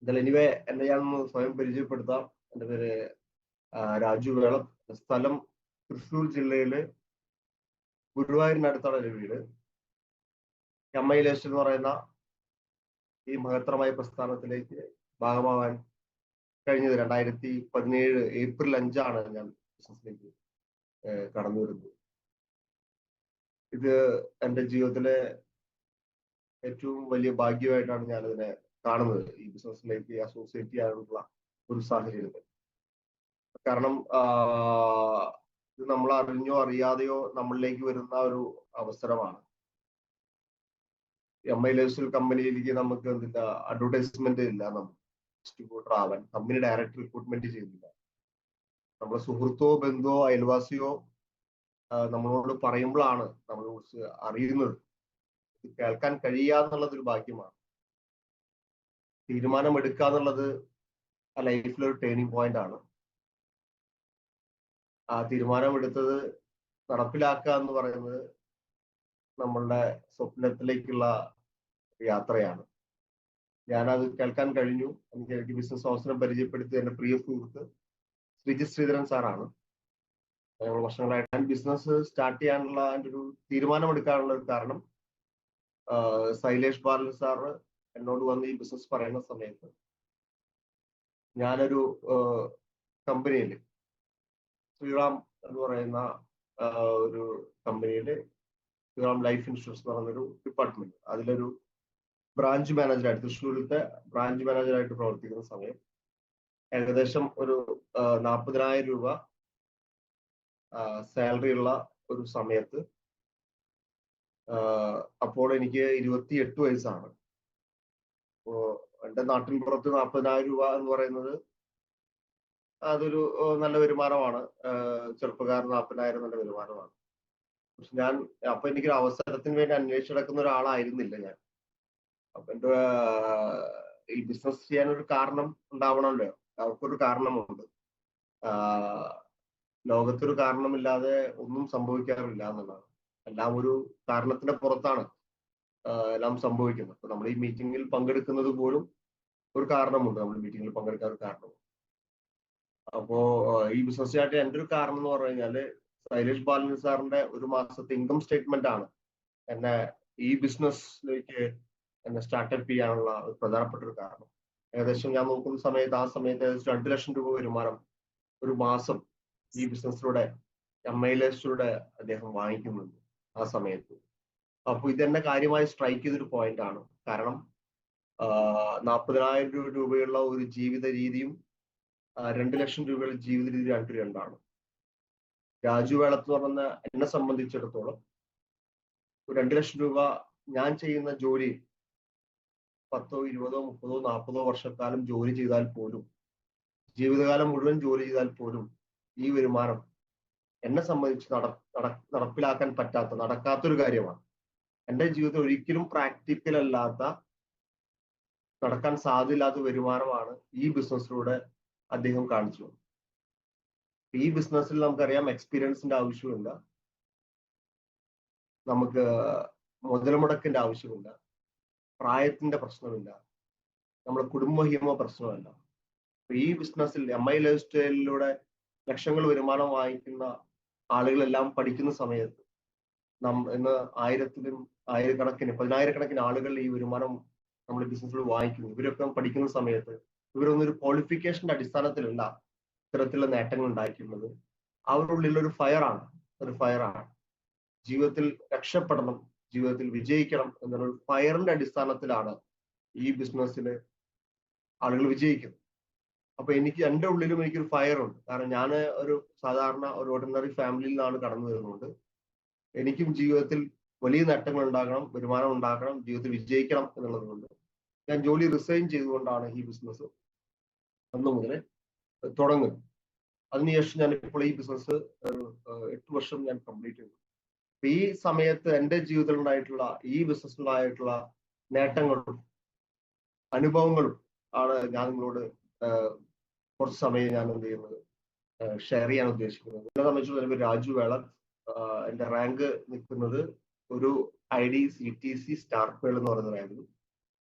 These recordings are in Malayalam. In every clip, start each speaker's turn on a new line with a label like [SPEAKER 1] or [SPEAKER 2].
[SPEAKER 1] എന്തായാലും എനിവേ എന്നെ ഞാനൊന്ന് സ്വയം പരിചയപ്പെടുത്താം. എൻ്റെ പേര് രാജു വേളം. സ്ഥലം തൃശ്ശൂർ ജില്ലയിലെ ഗുരുവായൂരിനടുത്താണ് എൻ്റെ വീട്. എംഐലേഴ്സ് എന്ന് പറയുന്ന ഈ മഹത്തരമായ പ്രസ്ഥാനത്തിലേക്ക് ഭാഗമാവാൻ കഴിഞ്ഞത് 2017 ഏപ്രിൽ 5 ഞാൻ ബിസിനസ്സിലേക്ക് കടന്നു വരുന്നത്. ഇത് എൻ്റെ ജീവിതത്തിലെ ഏറ്റവും വലിയ ഭാഗ്യമായിട്ടാണ് ഞാനിതിനെ കാണുന്നത്, ഈ ബിസിനസ്സിലേക്ക് അസോസിയേറ്റ് ചെയ്യാനുള്ള ഒരു സാഹചര്യത്തിൽ. കാരണം ഇത് നമ്മൾ അറിഞ്ഞോ അറിയാതെയോ നമ്മളിലേക്ക് വരുന്ന ഒരു അവസരമാണ്. എംഐലേഴ്സ് കമ്പനിയിലേക്ക് നമുക്ക് എന്തില്ല, അഡ്വർടൈസ്മെന്റ് ഇല്ല, നമുക്ക് ഡിസ്ട്രിബ്യൂട്ടർ ആവാൻ കമ്പനി ഡയറക്റ്റ് റിക്രൂട്ട്മെന്റ് ചെയ്യുന്നില്ല. നമ്മുടെ സുഹൃത്തോ ബന്ധുവോ അയൽവാസിയോ നമ്മളോട് പറയുമ്പോഴാണ് നമ്മളെ കുറിച്ച് അറിയുന്നത്. ഇത് കേൾക്കാൻ കഴിയുക എന്നുള്ളത് ഒരു ഭാഗ്യമാണ്. തീരുമാനമെടുക്കുക എന്നുള്ളത് ആ ലൈഫിലൊരു ടേണിംഗ് പോയിന്റ് ആണ്. ആ തീരുമാനമെടുത്തത് നടപ്പിലാക്കുക എന്ന് പറയുന്നത് നമ്മളുടെ സ്വപ്നത്തിലേക്കുള്ള യാത്രയാണ്. ഞാനത് കേൾക്കാൻ കഴിഞ്ഞു. എനിക്ക് ബിസിനസ് അവസരം പരിചയപ്പെടുത്തിയ എൻ്റെ പ്രിയ സുഹൃത്ത് ശ്രീജിത് ശ്രീധരൻ സാറാണ്. ഞങ്ങൾ വർഷങ്ങളായിട്ട് ഞാൻ ബിസിനസ് സ്റ്റാർട്ട് ചെയ്യാനുള്ള എൻ്റെ ഒരു തീരുമാനമെടുക്കാനുള്ള ഒരു കാരണം, ശൈലേഷ് ബാലൻ സാറ് എന്നോട് വന്ന് ഈ ബിസിനസ് പറയുന്ന സമയത്ത് ഞാനൊരു കമ്പനിയിൽ, ശ്രീറാം എന്ന് പറയുന്ന ഒരു കമ്പനിയിൽ, ശ്രീറാം ലൈഫ് ഇൻഷുറൻസ് എന്ന് പറയുന്നൊരു ഡിപ്പാർട്ട്മെന്റ്, അതിലൊരു ബ്രാഞ്ച് മാനേജറായിട്ട്, തൃശ്ശൂരിലത്തെ ബ്രാഞ്ച് മാനേജറായിട്ട് പ്രവർത്തിക്കുന്ന സമയം ഏകദേശം ഒരു 40,000 രൂപ സാലറി ഉള്ള ഒരു സമയത്ത്, അപ്പോൾ എനിക്ക് 28 വയസ്സാണ്. അപ്പോ എൻ്റെ നാട്ടിൻ പുറത്ത് 40,000 രൂപ എന്ന് പറയുന്നത് അതൊരു നല്ല വരുമാനമാണ്. ചെറുപ്പക്കാരൻ 40,000 നല്ല വരുമാനമാണ്. പക്ഷെ ഞാൻ അപ്പൊ എനിക്കൊരു അവസരത്തിന് വേണ്ടി അന്വേഷിച്ച് നടക്കുന്ന ഒരാളായിരുന്നില്ല ഞാൻ. അപ്പൊ എൻ്റെ ഈ ബിസിനസ് ചെയ്യാനൊരു കാരണം ഉണ്ടാവണമല്ലോ, അവർക്കൊരു കാരണമുണ്ട്. ലോകത്തൊരു കാരണമില്ലാതെ ഒന്നും സംഭവിക്കാറില്ല എന്നുള്ളതാണ്. എല്ലാം ഒരു കാരണത്തിന്റെ പുറത്താണ് എല്ലാം സംഭവിക്കുന്നത്. അപ്പൊ നമ്മൾ ഈ മീറ്റിംഗിൽ പങ്കെടുക്കുന്നത് പോലും ഒരു കാരണമുണ്ട്, നമ്മൾ മീറ്റിംഗിൽ പങ്കെടുക്കാൻ ഒരു കാരണമുണ്ട്. അപ്പോ ഈ ബിസിനസ് ആയിട്ട് എൻ്റെ ഒരു കാരണം എന്ന് പറഞ്ഞു കഴിഞ്ഞാല് ശൈലേഷ് ബാലൻ സാറിന്റെ ഒരു മാസത്തെ ഇൻകം സ്റ്റേറ്റ്മെന്റ് ആണ് എന്നെ ഈ ബിസിനസ്സിലേക്ക് എന്നെ സ്റ്റാർട്ടപ്പ് ചെയ്യാനുള്ള ഒരു പ്രധാനപ്പെട്ട ഒരു കാരണം. ഏകദേശം ഞാൻ നോക്കുന്ന സമയത്ത് ആ സമയത്ത് ഏകദേശം 2 ലക്ഷം രൂപ വരുമാനം ഒരു മാസം ഈ ബിസിനസ്സിലൂടെ, എംഐലേഴ്സിലൂടെ അദ്ദേഹം വാങ്ങിക്കുന്നുണ്ട് ആ സമയത്ത്. അപ്പൊ ഇതെന്നെ കാര്യമായി സ്ട്രൈക്ക് ചെയ്തൊരു പോയിന്റ് ആണ്. കാരണം 40,000 രൂപയുള്ള ഒരു ജീവിത രീതിയും 2 ലക്ഷം രൂപയുള്ള ജീവിത രീതി രണ്ടാണ്. രാജു വേളത്ത് പറഞ്ഞ എന്നെ സംബന്ധിച്ചിടത്തോളം 2 ലക്ഷം രൂപ ഞാൻ ചെയ്യുന്ന ജോലി 10, 20, 30, 40 വർഷക്കാലം ജോലി ചെയ്താൽ പോലും, ജീവിതകാലം മുഴുവൻ ജോലി ചെയ്താൽ പോലും ഈ വരുമാനം എന്നെ സംബന്ധിച്ച് നടപ്പിലാക്കാൻ നടക്കാത്തൊരു കാര്യമാണ്. എൻ്റെ ജീവിതത്തിൽ ഒരിക്കലും പ്രാക്ടിക്കൽ അല്ലാത്ത, നടക്കാൻ സാധ്യതയില്ലാത്ത വരുമാനമാണ് ഈ ബിസിനസ്സിലൂടെ അദ്ദേഹം കാണിച്ചു. ഈ ബിസിനസ്സിൽ നമുക്കറിയാം എക്സ്പീരിയൻസിന്റെ ആവശ്യമില്ല, നമുക്ക് മുതൽ മുടക്കിന്റെ ആവശ്യമില്ല, പ്രായത്തിന്റെ പ്രശ്നമില്ല, നമ്മുടെ കുടുംബഹിമ പ്രശ്നമല്ല. ഈ ബിസിനസ്സിൽ എംഐ ലൈഫ് സ്റ്റൈലിലൂടെ ലക്ഷങ്ങൾ വരുമാനം വാങ്ങിക്കുന്ന ആളുകളെല്ലാം പഠിക്കുന്ന സമയത്ത് ഇന്ന് ആയിരക്കണക്കിന് 10,000-കണക്കിന് ആളുകൾ ഈ വരുമാനം നമ്മൾ ബിസിനസ്സിൽ വാങ്ങിക്കുന്നു. ഇവരൊക്കെ പഠിക്കുന്ന സമയത്ത് ഇവരൊന്നും ഒരു ക്വാളിഫിക്കേഷന്റെ അടിസ്ഥാനത്തിലല്ല ഇത്തരത്തിലുള്ള നേട്ടങ്ങൾ ഉണ്ടായിരിക്കുന്നത്. അവരുടെ ഉള്ളിൽ ഒരു ഫയറാണ്. ജീവിതത്തിൽ രക്ഷപ്പെടണം, ജീവിതത്തിൽ വിജയിക്കണം എന്നുള്ള ഒരു ഫയറിന്റെ അടിസ്ഥാനത്തിലാണ് ഈ ബിസിനസ്സിൽ ആളുകൾ വിജയിക്കുന്നത്. അപ്പൊ എൻ്റെ ഉള്ളിലും എനിക്കൊരു ഫയറുണ്ട്. കാരണം ഞാൻ ഒരു സാധാരണ ഒരു ഓർഡിനറി ഫാമിലിയിൽ നിന്നാണ് കടന്നു വരുന്നത്. എനിക്കും ജീവിതത്തിൽ വലിയ നേട്ടങ്ങൾ ഉണ്ടാകണം, വരുമാനം ഉണ്ടാക്കണം, ജീവിതത്തിൽ വിജയിക്കണം എന്നുള്ളത് കൊണ്ട് ഞാൻ ജോലി റിസൈൻ ചെയ്തുകൊണ്ടാണ് ഈ ബിസിനസ് അന്ന് മുതൽ തുടങ്ങുന്നത്. അതിനുശേഷം ഞാൻ ഇപ്പോൾ ഈ ബിസിനസ് 8 വർഷം ഞാൻ കംപ്ലീറ്റ് ചെയ്തു. ഈ സമയത്ത് എൻ്റെ ജീവിതത്തിൽ ഉണ്ടായിട്ടുള്ള, ഈ ബിസിനസ്സിലായിട്ടുള്ള നേട്ടങ്ങളും അനുഭവങ്ങളും ആണ് ഞാൻ നിങ്ങളോട് കുറച്ച് സമയം ഞാൻ എന്ത് ചെയ്യുന്നത്, ഷെയർ ചെയ്യാൻ ഉദ്ദേശിക്കുന്നത്. എന്നെ സംബന്ധിച്ചുള്ള ഒരു രാജു വേളൻ. എൻ്റെ റാങ്ക് നിൽക്കുന്നത് ഒരു ID CTC സ്റ്റാർ പേൾ എന്ന് പറയുന്ന റാങ്കിൽ.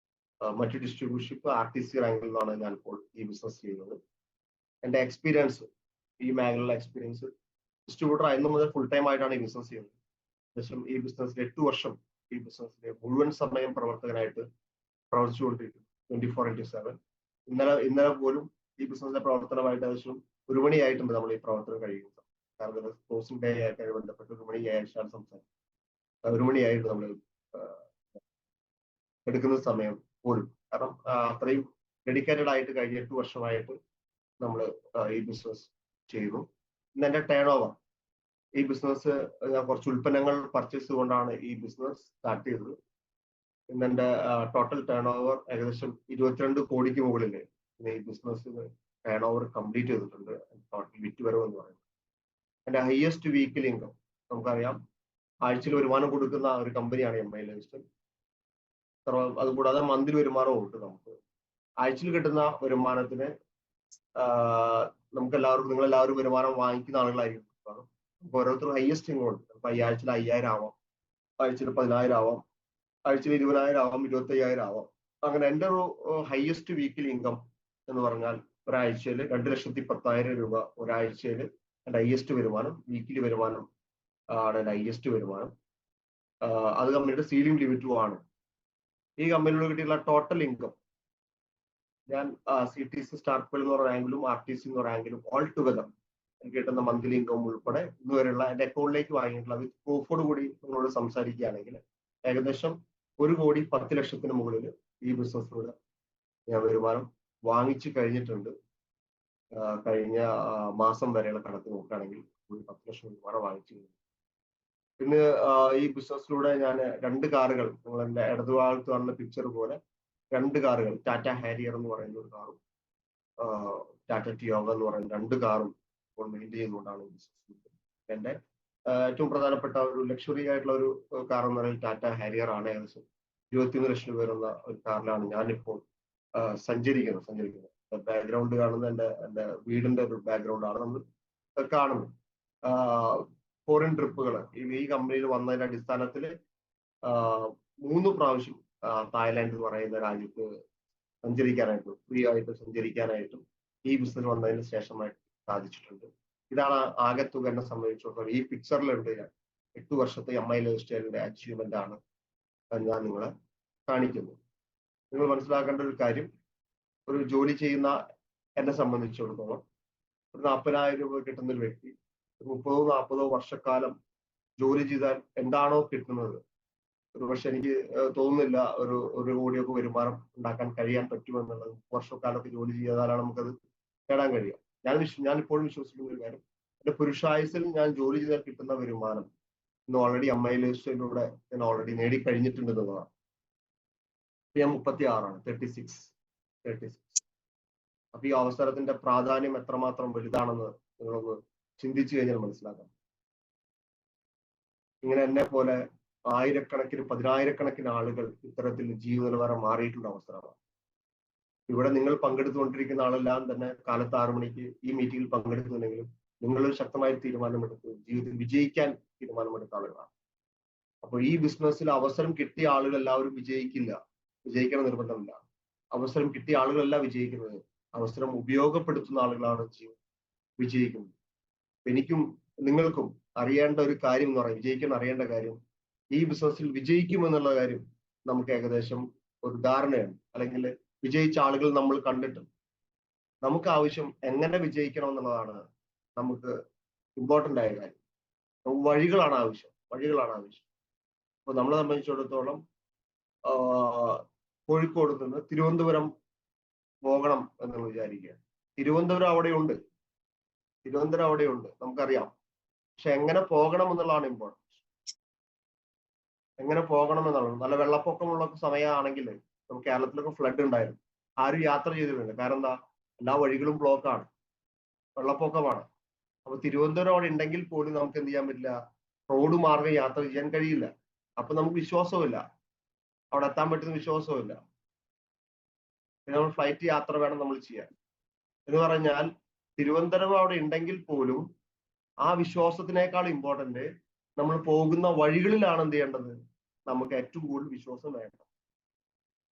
[SPEAKER 1] മറ്റ് ഡിസ്ട്രിബ്യൂഷിപ്പ് RTC റാങ്കിൽ നിന്നാണ് ഞാൻ ഇപ്പോൾ ഈ ബിസിനസ് ചെയ്യുന്നത്. എൻ്റെ എക്സ്പീരിയൻസ്, ഈ മേഖലയിലെ എക്സ്പീരിയൻസ്, ഡിസ്ട്രിബ്യൂട്ടർ ആയിരുന്നു മുതൽ ഫുൾ ടൈം ആയിട്ടാണ് ഈ ബിസിനസ് ചെയ്യുന്നത്. ഏകദേശം ഈ ബിസിനസ്സിൽ 8 വർഷം ഈ ബിസിനസ്സിലെ മുഴുവൻ സമയം പ്രവർത്തകനായിട്ട് പ്രവർത്തിച്ചുകൊണ്ടിരിക്കുന്നു, 24/7. ഇന്നലെ പോലും ഈ ബിസിനസ്സിലെ പ്രവർത്തനമായിട്ട് ഏകദേശം 1 മണിയായിട്ടുണ്ട് നമ്മൾ ഈ പ്രവർത്തനം കഴിയുന്നത്. കാരണം ക്ലോസിംഗ് ഡേ ആയിട്ട് ബന്ധപ്പെട്ട് 1 മണിയായിട്ടാണ് സംസാരിക്കുന്നത്. 1 മണിയായിട്ട് നമ്മൾ എടുക്കുന്ന സമയം പോലും, കാരണം അത്രയും ഡെഡിക്കേറ്റഡ് ആയിട്ട് കഴിഞ്ഞ 8 വർഷമായിട്ട് നമ്മൾ ഈ ബിസിനസ് ചെയ്യുന്നു. ഇന്ന് എൻ്റെ ടേൺ ഓവർ, ഈ ബിസിനസ് ഞാൻ കുറച്ച് ഉൽപ്പന്നങ്ങൾ പർച്ചേസ് കൊണ്ടാണ് ഈ ബിസിനസ് സ്റ്റാർട്ട് ചെയ്തത്. ഇന്ന് എൻ്റെ ടോട്ടൽ ടേൺ ഓവർ ഏകദേശം 22 കോടിക്ക് മുകളിൽ ഈ ബിസിനസ് ടേൺ ഓവർ കംപ്ലീറ്റ് ചെയ്തിട്ടുണ്ട്. ടോട്ടൽ വിറ്റുവരവ് എന്ന് പറയുന്നത് എൻ്റെ ഹയസ്റ്റ് വീക്കിലി ഇൻകം. നമുക്കറിയാം, ആഴ്ചയിൽ വരുമാനം കൊടുക്കുന്ന ഒരു കമ്പനിയാണ് MI ലൈഫ്സ്റ്റൈൽ. അതുകൂടാതെ മന്ത്ലി വരുമാനവും ഉണ്ട്. നമുക്ക് ആഴ്ചയിൽ കിട്ടുന്ന വരുമാനത്തിന് നമുക്ക് എല്ലാവർക്കും, നിങ്ങളെല്ലാവരും വരുമാനം വാങ്ങിക്കുന്ന ആളുകളായിരിക്കും. നമുക്ക് ഓരോരുത്തരും ഹയസ്റ്റ് ഇൻകം ഉണ്ട്. നമുക്ക് ആഴ്ചയിൽ 5000 ആവാം, ആഴ്ചയിൽ 10000 ആവാം, ആഴ്ചയിൽ 20000 ആവാം, 25000 ആവാം. അങ്ങനെ എൻ്റെ ഒരു ഹയസ്റ്റ് വീക്കിലി ഇൻകം എന്ന് പറഞ്ഞാൽ ഒരാഴ്ചയിൽ 2,10,000 രൂപ ഒരാഴ്ചയിൽ എൻ്റെ ഹയസ്റ്റ് വരുമാനം, വീക്കിലി വരുമാനം ആണ് എൻ്റെ ഹയസ്റ്റ് വരുമാനം. അത് കമ്പനിയുടെ സീലിംഗ് ലിമിറ്റും ആണ്. ഈ കമ്പനിയോട് കിട്ടിയുള്ള ടോട്ടൽ ഇൻകം ഞാൻ CTC സ്റ്റാർട്ട് എന്ന് പറഞ്ഞ റാങ്കിലും RTC എന്ന് പറഞ്ഞ റാങ്കിലും ഓൾ ടുഗദർ എനിക്ക് കിട്ടുന്ന മന്ത്ലി ഇൻകം ഉൾപ്പെടെ ഇന്ന് വരെയുള്ള എൻ്റെ അക്കൗണ്ടിലേക്ക് വാങ്ങിയിട്ടുള്ള വിത്ത് പ്രൂഫോട് കൂടി നിങ്ങളോട് സംസാരിക്കുകയാണെങ്കിൽ ഏകദേശം 1,10,00,000 മുകളിൽ ഈ ബിസിനസ്സിലൂടെ ഞാൻ വരുമാനം വാങ്ങിച്ചു കഴിഞ്ഞിട്ടുണ്ട്. കഴിഞ്ഞ മാസം വരെയുള്ള കണക്ക് നോക്കുകയാണെങ്കിൽ 10,00,000 വരുമാനം വാങ്ങിച്ചു കഴിഞ്ഞു. ഇന്ന് ഈ ബിസിനസ്സിലൂടെ ഞാൻ 2 കാറുകൾ, നിങ്ങൾ എൻ്റെ ഇടതുഭാഗത്ത് കാണുന്ന പിക്ചർ പോലെ 2 കാറുകൾ, ടാറ്റ ഹാരിയർ എന്ന് പറയുന്ന ഒരു കാറും ടാറ്റ ടിയോഗ എന്ന് പറയുന്ന 2 കാറും ഇപ്പോൾ മെയിൻറ്റെയിൻ ചെയ്തുകൊണ്ടാണ് ബിസിനസ്. എൻ്റെ ഏറ്റവും പ്രധാനപ്പെട്ട ഒരു ലക്ഷറി ആയിട്ടുള്ള ഒരു കാർ എന്ന് പറയുന്നത് ടാറ്റ ഹാരിയർ ആണ്. ഏകദേശം 21 ലക്ഷം രൂപ വരുന്ന ഒരു കാറിലാണ് ഞാനിപ്പോൾ സഞ്ചരിക്കുന്നത്. ബാക്ക്ഗ്രൗണ്ട് കാണുന്ന എൻ്റെ വീടിന്റെ ഒരു ബാക്ക്ഗ്രൗണ്ടാണ് നമ്മൾ കാണുന്നത്. ഫോറിൻ ട്രിപ്പുകൾ ഈ കമ്പനിയിൽ വന്നതിന്റെ അടിസ്ഥാനത്തിൽ 3 പ്രാവശ്യം തായ്ലാൻഡ് എന്ന് പറയുന്ന രാജ്യത്ത് സഞ്ചരിക്കാനായിട്ടും ഫ്രീ ആയിട്ട് സഞ്ചരിക്കാനായിട്ടും ഈ ബിസിനസ് വന്നതിന് ശേഷമായിട്ട് സാധിച്ചിട്ടുണ്ട്. ഇതാണ് ആകെ തുക എന്നെ സംബന്ധിച്ചിടത്തോളം. ഈ പിക്ചറിലുണ്ട് ഞാൻ 8 വർഷത്തെ MI ലൈഫ്സ്റ്റൈലിന്റെ അച്ചീവ്മെന്റ് ആണ് ഞാൻ നിങ്ങളെ കാണിക്കുന്നത്. നിങ്ങൾ മനസ്സിലാക്കേണ്ട ഒരു കാര്യം, ഒരു ജോലി ചെയ്യുന്ന എന്നെ സംബന്ധിച്ചിടത്തോളം ഒരു 40,000 രൂപ കിട്ടുന്ന ഒരു വ്യക്തി 30-40 വർഷക്കാലം ജോലി ചെയ്താൽ എന്താണോ കിട്ടുന്നത്, ഒരുപക്ഷെ എനിക്ക് തോന്നുന്നില്ല ഒരു കോടിയൊക്കെ വരുമാനം ഉണ്ടാക്കാൻ കഴിയാൻ പറ്റുമെന്നുള്ളത്. 30 വർഷക്കാലമൊക്കെ ജോലി ചെയ്താലാണ് നമുക്കത് നേടാൻ കഴിയുക. ഞാൻ ഇപ്പോഴും വിശ്വസിക്കുന്ന ഒരു കാര്യം, എന്റെ പുരുഷായുസിൽ ഞാൻ ജോലി ചെയ്താൽ കിട്ടുന്ന വരുമാനം ഇന്ന് ഓൾറെഡി MI ലൈഫ്സ്റ്റൈലിലൂടെ ഞാൻ ഓൾറെഡി നേടിക്കഴിഞ്ഞിട്ടുണ്ട് എന്നുള്ളതാണ്. ഞാൻ 36ആണ്, 36. അപ്പൊ ഈ അവസരത്തിന്റെ പ്രാധാന്യം എത്രമാത്രം വലുതാണെന്ന് നിങ്ങളൊന്ന് ചിന്തിച്ചു കഴിഞ്ഞാൽ മനസ്സിലാക്കാം. ഇങ്ങനെ എന്നെ പോലെ ആയിരക്കണക്കിന് 10,000-കണക്കിന് ആളുകൾ ഇത്തരത്തിൽ ജീവിത നിലവാരം മാറിയിട്ടുള്ള അവസരമാണ്. ഇവിടെ നിങ്ങൾ പങ്കെടുത്തുകൊണ്ടിരിക്കുന്ന ആളെല്ലാം തന്നെ കാലത്ത് 6 മണിക്ക് ഈ മീറ്റിംഗിൽ പങ്കെടുക്കുന്നുണ്ടെങ്കിലും നിങ്ങൾ ശക്തമായ തീരുമാനമെടുത്ത് ജീവിതത്തിൽ വിജയിക്കാൻ തീരുമാനമെടുത്ത ആളുകളാണ്. അപ്പോൾ ഈ ബിസിനസ്സിൽ അവസരം കിട്ടിയ ആളുകൾ എല്ലാവരും വിജയിക്കണം നിർബന്ധമില്ല. അവസരം കിട്ടിയ ആളുകളല്ല വിജയിക്കുന്നത്, അവസരം ഉപയോഗപ്പെടുത്തുന്ന ആളുകളാണ് വിജയിക്കുന്നത്. എനിക്കും നിങ്ങൾക്കും അറിയേണ്ട ഒരു കാര്യം എന്ന് പറയുന്നത്, വിജയിക്കാൻ അറിയേണ്ട കാര്യം, ഈ ബിസിനസ്സിൽ വിജയിക്കുമെന്നുള്ള കാര്യം നമുക്ക് ഏകദേശം ഒരു ധാരണയാണ്, അല്ലെങ്കിൽ വിജയിച്ച ആളുകൾ നമ്മൾ കണ്ടിട്ടുണ്ട്. നമുക്ക് ആവശ്യം എങ്ങനെ വിജയിക്കണം എന്നുള്ളതാണ് നമുക്ക് ഇമ്പോർട്ടൻ്റ് ആയ കാര്യം. വഴികളാണ് ആവശ്യം. അപ്പൊ നമ്മളെ സംബന്ധിച്ചിടത്തോളം കോഴിക്കോട് നിന്ന് തിരുവനന്തപുരം പോകണം എന്ന് വിചാരിക്കുക. തിരുവനന്തപുരം അവിടെയുണ്ട്, നമുക്കറിയാം. പക്ഷെ എങ്ങനെ പോകണം എന്നുള്ളതാണ് ഇമ്പോർട്ടൻറ്റ്. എങ്ങനെ പോകണം എന്നുള്ളത്, നല്ല വെള്ളപ്പൊക്കമുള്ള സമയമാണെങ്കിൽ നമുക്ക് കേരളത്തിലൊക്കെ ഫ്ലഡ് ഉണ്ടായിരുന്നു, ആരും യാത്ര ചെയ്തിട്ടുണ്ട്. കാരണം എന്താ, എല്ലാ വഴികളും ബ്ലോക്കാണ്, വെള്ളപ്പൊക്കമാണ്. അപ്പൊ തിരുവനന്തപുരം അവിടെ ഉണ്ടെങ്കിൽ പോലും നമുക്ക് എന്ത് ചെയ്യാൻ പറ്റില്ല, റോഡ് മാർഗം യാത്ര ചെയ്യാൻ കഴിയില്ല. അപ്പൊ നമുക്ക് വിശ്വാസമില്ല, അവിടെ എത്താൻ പറ്റുന്ന വിശ്വാസമില്ല. പിന്നെ നമ്മൾ ഫ്ലൈറ്റ് യാത്ര വേണം നമ്മൾ ചെയ്യാൻ. എന്ന് പറഞ്ഞാൽ തിരുവനന്തപുരം അവിടെ ഉണ്ടെങ്കിൽ പോലും ആ വിശ്വാസത്തിനേക്കാൾ ഇമ്പോർട്ടന്റ് നമ്മൾ പോകുന്ന വഴികളിലാണ് എന്ത് ചെയ്യേണ്ടത്, നമുക്ക് ഏറ്റവും കൂടുതൽ വിശ്വാസം വേണ്ട.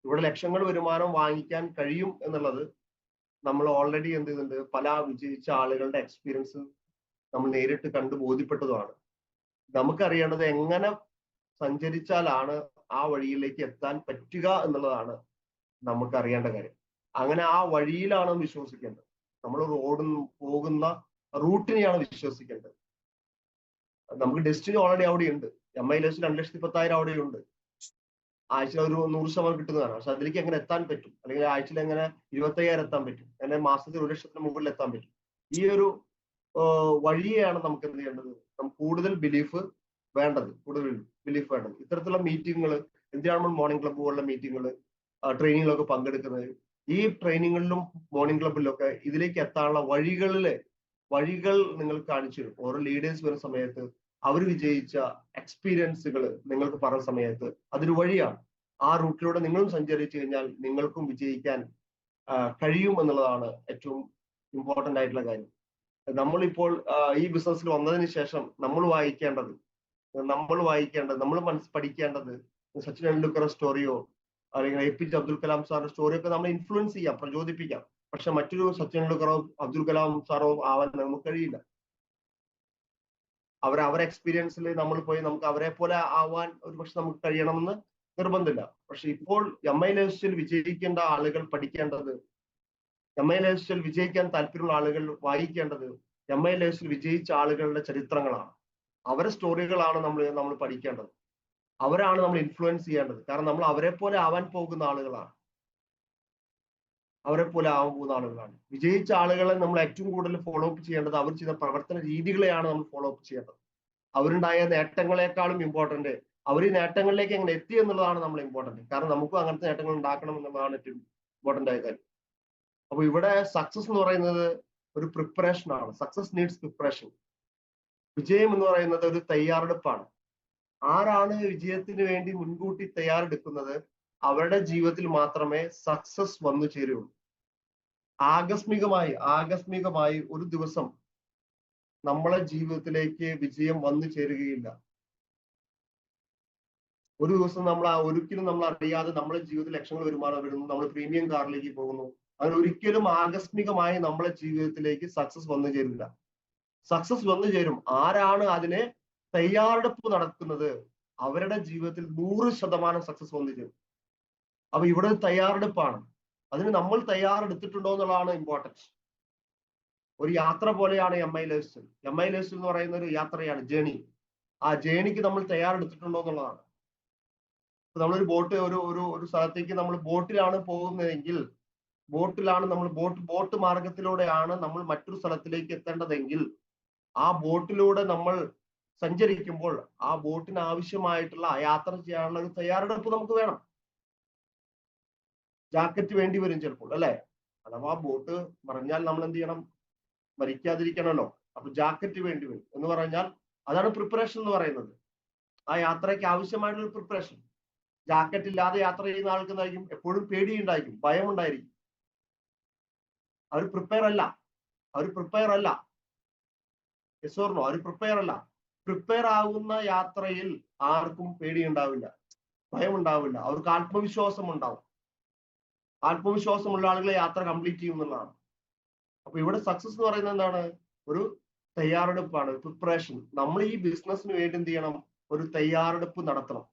[SPEAKER 1] ഇവിടെ ലക്ഷങ്ങൾ വരുമാനം വാങ്ങിക്കാൻ കഴിയും എന്നുള്ളത് നമ്മൾ ഓൾറെഡി എന്ത് ചെയ്യുന്നുണ്ട്, പല വിജയിച്ച ആളുകളുടെ എക്സ്പീരിയൻസ് നമ്മൾ നേരിട്ട് കണ്ടു ബോധ്യപ്പെട്ടതുമാണ്. നമുക്കറിയേണ്ടത് എങ്ങനെ സഞ്ചരിച്ചാലാണ് ആ വഴിയിലേക്ക് എത്താൻ പറ്റുക എന്നുള്ളതാണ് നമുക്ക് അറിയേണ്ട കാര്യം. അങ്ങനെ ആ വഴിയിലാണ് വിശ്വസിക്കേണ്ടത്. നമ്മൾ പോകുന്ന റൂട്ടിനെയാണ് വിശ്വസിക്കേണ്ടത്. നമുക്ക് ഡെസ്റ്റിനി ഓൾറെഡി അവിടെ ഉണ്ട്. MILS 2,10,000 അവിടെ ഉണ്ട്. ആഴ്ചയിൽ ഒരു 100% കിട്ടുന്നതാണ്. പക്ഷെ അതിലേക്ക് എങ്ങനെ എത്താൻ പറ്റും, അല്ലെങ്കിൽ ആഴ്ചയിൽ എങ്ങനെ 25,000 എത്താൻ പറ്റും, അങ്ങനെ മാസത്തിൽ 1,00,000 മുകളിൽ എത്താൻ പറ്റും. ഈ ഒരു വഴിയെയാണ് നമുക്ക് എന്ത് ചെയ്യേണ്ടത്, നമുക്ക് കൂടുതൽ ബിലീഫ് വേണ്ടത്. ഇത്തരത്തിലുള്ള മീറ്റിങ്ങുകൾ, എന്തിനാണ് നമ്മൾ മോർണിംഗ് ക്ലബ്ബ് പോലുള്ള മീറ്റിങ്ങുകൾ, ട്രെയിനിങ്ങിലൊക്കെ പങ്കെടുക്കുന്നത്? ഈ ട്രെയിനിങ്ങളിലും മോർണിംഗ് ക്ലബ്ബിലൊക്കെ ഇതിലേക്ക് എത്താനുള്ള വഴികൾ നിങ്ങൾ കാണിച്ചു തരും. ഓരോ ലീഡേഴ്സ് വരുന്ന സമയത്ത് അവർ വിജയിച്ച എക്സ്പീരിയൻസുകൾ നിങ്ങൾക്ക് പറഞ്ഞ സമയത്ത് അതൊരു വഴിയാണ്. ആ റൂട്ടിലൂടെ നിങ്ങളും സഞ്ചരിച്ചു കഴിഞ്ഞാൽ നിങ്ങൾക്കും വിജയിക്കാൻ കഴിയും എന്നുള്ളതാണ് ഏറ്റവും ഇമ്പോർട്ടന്റ് ആയിട്ടുള്ള കാര്യം. നമ്മളിപ്പോൾ ഈ ബിസിനസ്സിൽ വന്നതിന് ശേഷം നമ്മൾ വായിക്കേണ്ടത്, നമ്മൾ പഠിക്കേണ്ടത് സച്ചിൻ ടെണ്ടുൽക്കർ സ്റ്റോറിയോ അല്ലെങ്കിൽ APJ അബ്ദുൽ കലാം സാറിന്റെ സ്റ്റോറിയോ ഒക്കെ നമ്മളെ ഇൻഫ്ലുവൻസ് ചെയ്യാം, പ്രചോദിപ്പിക്കാം. പക്ഷെ മറ്റൊരു സച്ചിൻ ടെണ്ടുൽക്കറോ അബ്ദുൽ കലാം സാറോ ആവാൻ നമുക്ക് കഴിയില്ല. അവരെ എക്സ്പീരിയൻസിൽ നമ്മൾ പോയി നമുക്ക് അവരെ പോലെ ആവാൻ ഒരു പക്ഷെ നമുക്ക് കഴിയണമെന്ന് നിർബന്ധമില്ല. പക്ഷെ ഇപ്പോൾ MILS വിജയിക്കേണ്ട ആളുകൾ പഠിക്കേണ്ടത്, MILS വിജയിക്കാൻ താല്പര്യമുള്ള ആളുകൾ വായിക്കേണ്ടത് MILS വിജയിച്ച ആളുകളുടെ ചരിത്രങ്ങളാണ്. അവരെ സ്റ്റോറികളാണ് നമ്മൾ പഠിക്കേണ്ടത്. അവരാണ് നമ്മൾ ഇൻഫ്ലുവൻസ് ചെയ്യേണ്ടത്. കാരണം നമ്മൾ അവരെ പോലെ ആവാൻ പോകുന്ന ആളുകളാണ്. വിജയിച്ച ആളുകളെ നമ്മൾ ഏറ്റവും കൂടുതൽ ഫോളോ അപ്പ് ചെയ്യേണ്ടത് അവർ ചെയ്ത പ്രവർത്തന രീതികളെയാണ് നമ്മൾ ഫോളോ അപ്പ് ചെയ്യേണ്ടത്. അവരുണ്ടായ നേട്ടങ്ങളെക്കാളും ഇമ്പോർട്ടന്റ് അവർ ഈ നേട്ടങ്ങളിലേക്ക് എങ്ങനെ എത്തി എന്നുള്ളതാണ് നമ്മൾ ഇമ്പോർട്ടന്റ്. കാരണം നമുക്കും അങ്ങനത്തെ നേട്ടങ്ങൾ ഉണ്ടാക്കണം എന്നുള്ളതാണ് ഏറ്റവും ഇമ്പോർട്ടന്റ് ആയ കാര്യം. അപ്പൊ ഇവിടെ സക്സസ് എന്ന് പറയുന്നത് ഒരു പ്രിപ്പറേഷൻ ആണ്. Success needs preparation. വിജയം എന്ന് പറയുന്നത് ഒരു തയ്യാറെടുപ്പാണ്. ആരാണ് വിജയത്തിന് വേണ്ടി മുൻകൂട്ടി തയ്യാറെടുക്കുന്നത് അവരുടെ ജീവിതത്തിൽ മാത്രമേ സക്സസ് വന്നു ചേരുള്ളൂ. ആകസ്മികമായി ഒരു ദിവസം നമ്മളെ ജീവിതത്തിലേക്ക് വിജയം വന്നു ചേരുകയില്ല. ഒരു ദിവസം ഒരിക്കലും നമ്മൾ അറിയാതെ നമ്മളെ ജീവിതത്തിൽ ലക്ഷങ്ങൾ വരുമാനം വരുന്നു, നമ്മൾ പ്രീമിയം കാറിലേക്ക് പോകുന്നു. അങ്ങനെ ഒരിക്കലും ആകസ്മികമായി നമ്മളെ ജീവിതത്തിലേക്ക് സക്സസ് വന്നു ചേരില്ല. സക്സസ് വന്നു ചേരും ആരാണ് അതിനെ തയ്യാറെടുപ്പ് നടത്തുന്നത്, അവരുടെ ജീവിതത്തിൽ 100% സക്സസ് വന്നു ചേരും. അപ്പൊ ഇവിടെ തയ്യാറെടുപ്പാണ്. അതിന് നമ്മൾ തയ്യാറെടുത്തിട്ടുണ്ടോ എന്നുള്ളതാണ് ഇമ്പോർട്ടൻസ്. ഒരു യാത്ര പോലെയാണ് MILS എന്ന് പറയുന്ന ഒരു യാത്രയാണ്, ജേണി. ആ ജേണിക്ക് നമ്മൾ തയ്യാറെടുത്തിട്ടുണ്ടോ എന്നുള്ളതാണ്. നമ്മളൊരു ഒരു സ്ഥലത്തേക്ക് നമ്മൾ ബോട്ടിലാണ് പോകുന്നതെങ്കിൽ, ബോട്ട് മാർഗത്തിലൂടെയാണ് നമ്മൾ മറ്റൊരു സ്ഥലത്തിലേക്ക് എത്തേണ്ടതെങ്കിൽ, ആ ബോട്ടിലൂടെ നമ്മൾ സഞ്ചരിക്കുമ്പോൾ ആ ബോട്ടിന് ആവശ്യമായിട്ടുള്ള യാത്ര ചെയ്യാനുള്ള ഒരു തയ്യാറെടുപ്പ് നമുക്ക് വേണം. ജാക്കറ്റ് വേണ്ടി വരും ചിലപ്പോൾ, അല്ലെ? അഥവാ ബോട്ട് മറിഞ്ഞാൽ നമ്മൾ എന്ത് ചെയ്യണം? മരിക്കാതിരിക്കണമല്ലോ. അപ്പൊ ജാക്കറ്റ് വേണ്ടി വരും എന്ന് പറഞ്ഞാൽ അതാണ് പ്രിപ്പറേഷൻ എന്ന് പറയുന്നത്. ആ യാത്രയ്ക്ക് ആവശ്യമായിട്ടുള്ള പ്രിപ്പറേഷൻ. ജാക്കറ്റ് ഇല്ലാതെ യാത്ര ചെയ്യുന്ന ആൾക്ക് എന്തായിരിക്കും? എപ്പോഴും പേടിയുണ്ടായിരിക്കും, ഭയമുണ്ടായിരിക്കും. അവർ പ്രിപ്പയർ അല്ല. Yes or no? അവർ പ്രിപ്പയർ അല്ല. പ്രിപ്പയർ ആകുന്ന യാത്രയിൽ ആർക്കും പേടിയുണ്ടാവില്ല, ഭയമുണ്ടാവില്ല, അവർക്ക് ആത്മവിശ്വാസം ഉണ്ടാവും. ആത്മവിശ്വാസമുള്ള ആളുകളെ യാത്ര കംപ്ലീറ്റ് ചെയ്യും എന്നുള്ളതാണ്. അപ്പൊ ഇവിടെ സക്സസ് എന്ന് പറയുന്നത് എന്താണ്? ഒരു തയ്യാറെടുപ്പാണ്, പ്രിപ്പറേഷൻ. നമ്മൾ ഈ ബിസിനസ്സിന് വേണ്ടി എന്ത് ചെയ്യണം? ഒരു തയ്യാറെടുപ്പ് നടത്തണം.